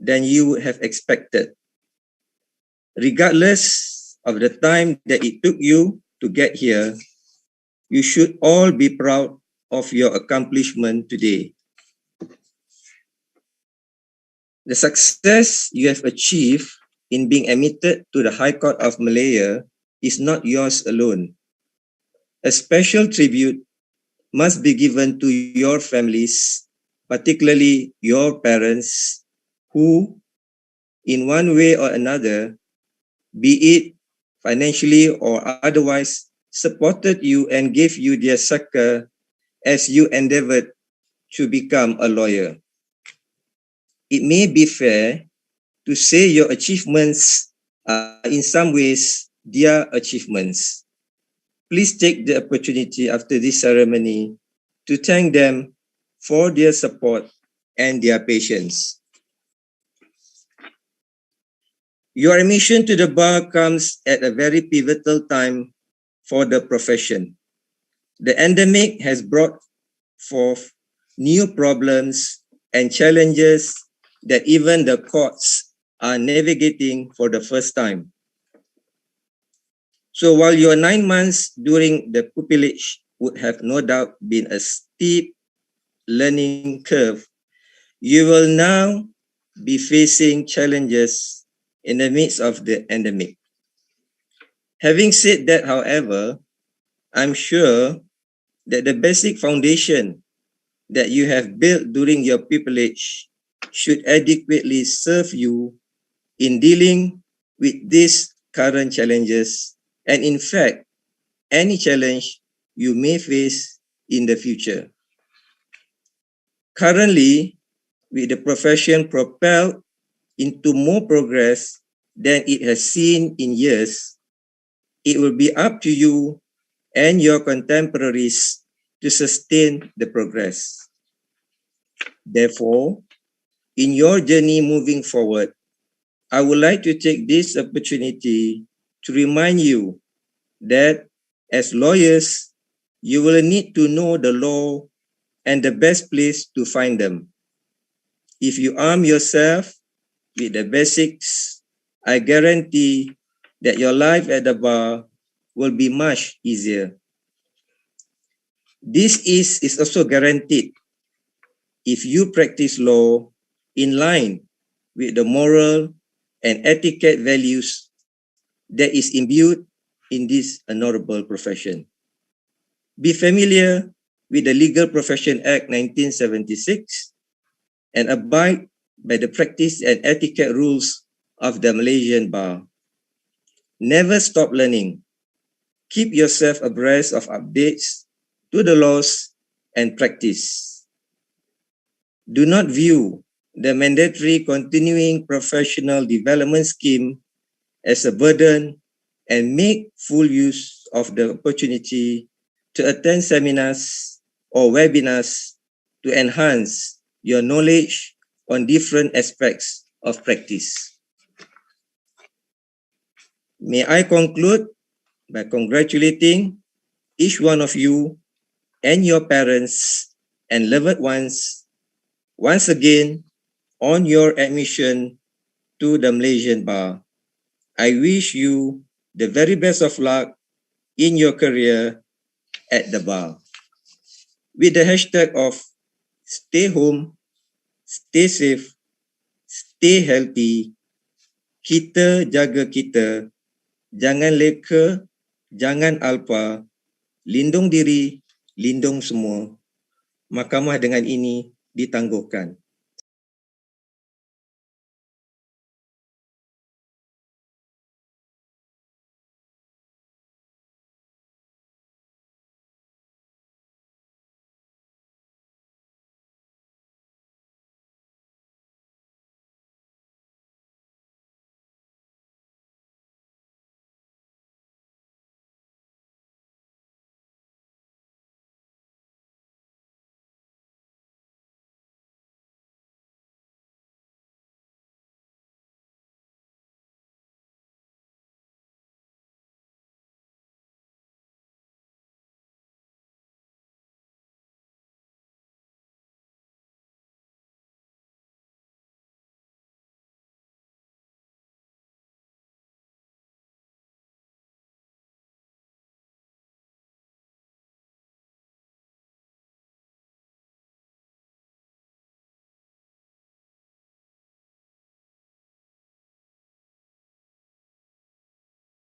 than you would have expected. Regardless of the time that it took you to get here, you should all be proud of your accomplishment today. The success you have achieved in being admitted to the High Court of Malaya is not yours alone. A special tribute must be given to your families, particularly your parents, who, in one way or another, be it financially or otherwise, supported you and gave you their succor as you endeavored to become a lawyer. It may be fair to say your achievements are in some ways their achievements. Please take the opportunity after this ceremony to thank them for their support and their patience. Your admission to the bar comes at a very pivotal time for the profession. The endemic has brought forth new problems and challenges that even the courts are navigating for the first time. So while your 9 months during the pupillage would have no doubt been a steep learning curve, you will now be facing challenges in the midst of the endemic. Having said that, however, I'm sure that the basic foundation that you have built during your pupillage should adequately serve you in dealing with these current challenges and, in fact, any challenge you may face in the future. Currently, with the profession propelled into more progress than it has seen in years, it will be up to you and your contemporaries to sustain the progress. Therefore, in your journey moving forward, I would like to take this opportunity to remind you that as lawyers, you will need to know the law and the best place to find them. If you arm yourself with the basics, I guarantee that your life at the bar will be much easier. This is also guaranteed if you practice law in line with the moral and etiquette values that is imbued in this honorable profession. Be familiar with the Legal Profession Act 1976 and abide by the practice and etiquette rules of the Malaysian Bar. Never stop learning. Keep yourself abreast of updates to the laws and practice. Do not view the mandatory continuing professional development scheme as a burden and make full use of the opportunity to attend seminars or webinars to enhance your knowledge on different aspects of practice. May I conclude by congratulating each one of you and your parents and loved ones once again on your admission to the Malaysian Bar. I wish you the very best of luck in your career at the bar. With the hashtag of stay home, stay safe, stay healthy, kita jaga kita, jangan leka, jangan alpa, lindung diri, lindung semua. Mahkamah dengan ini ditangguhkan.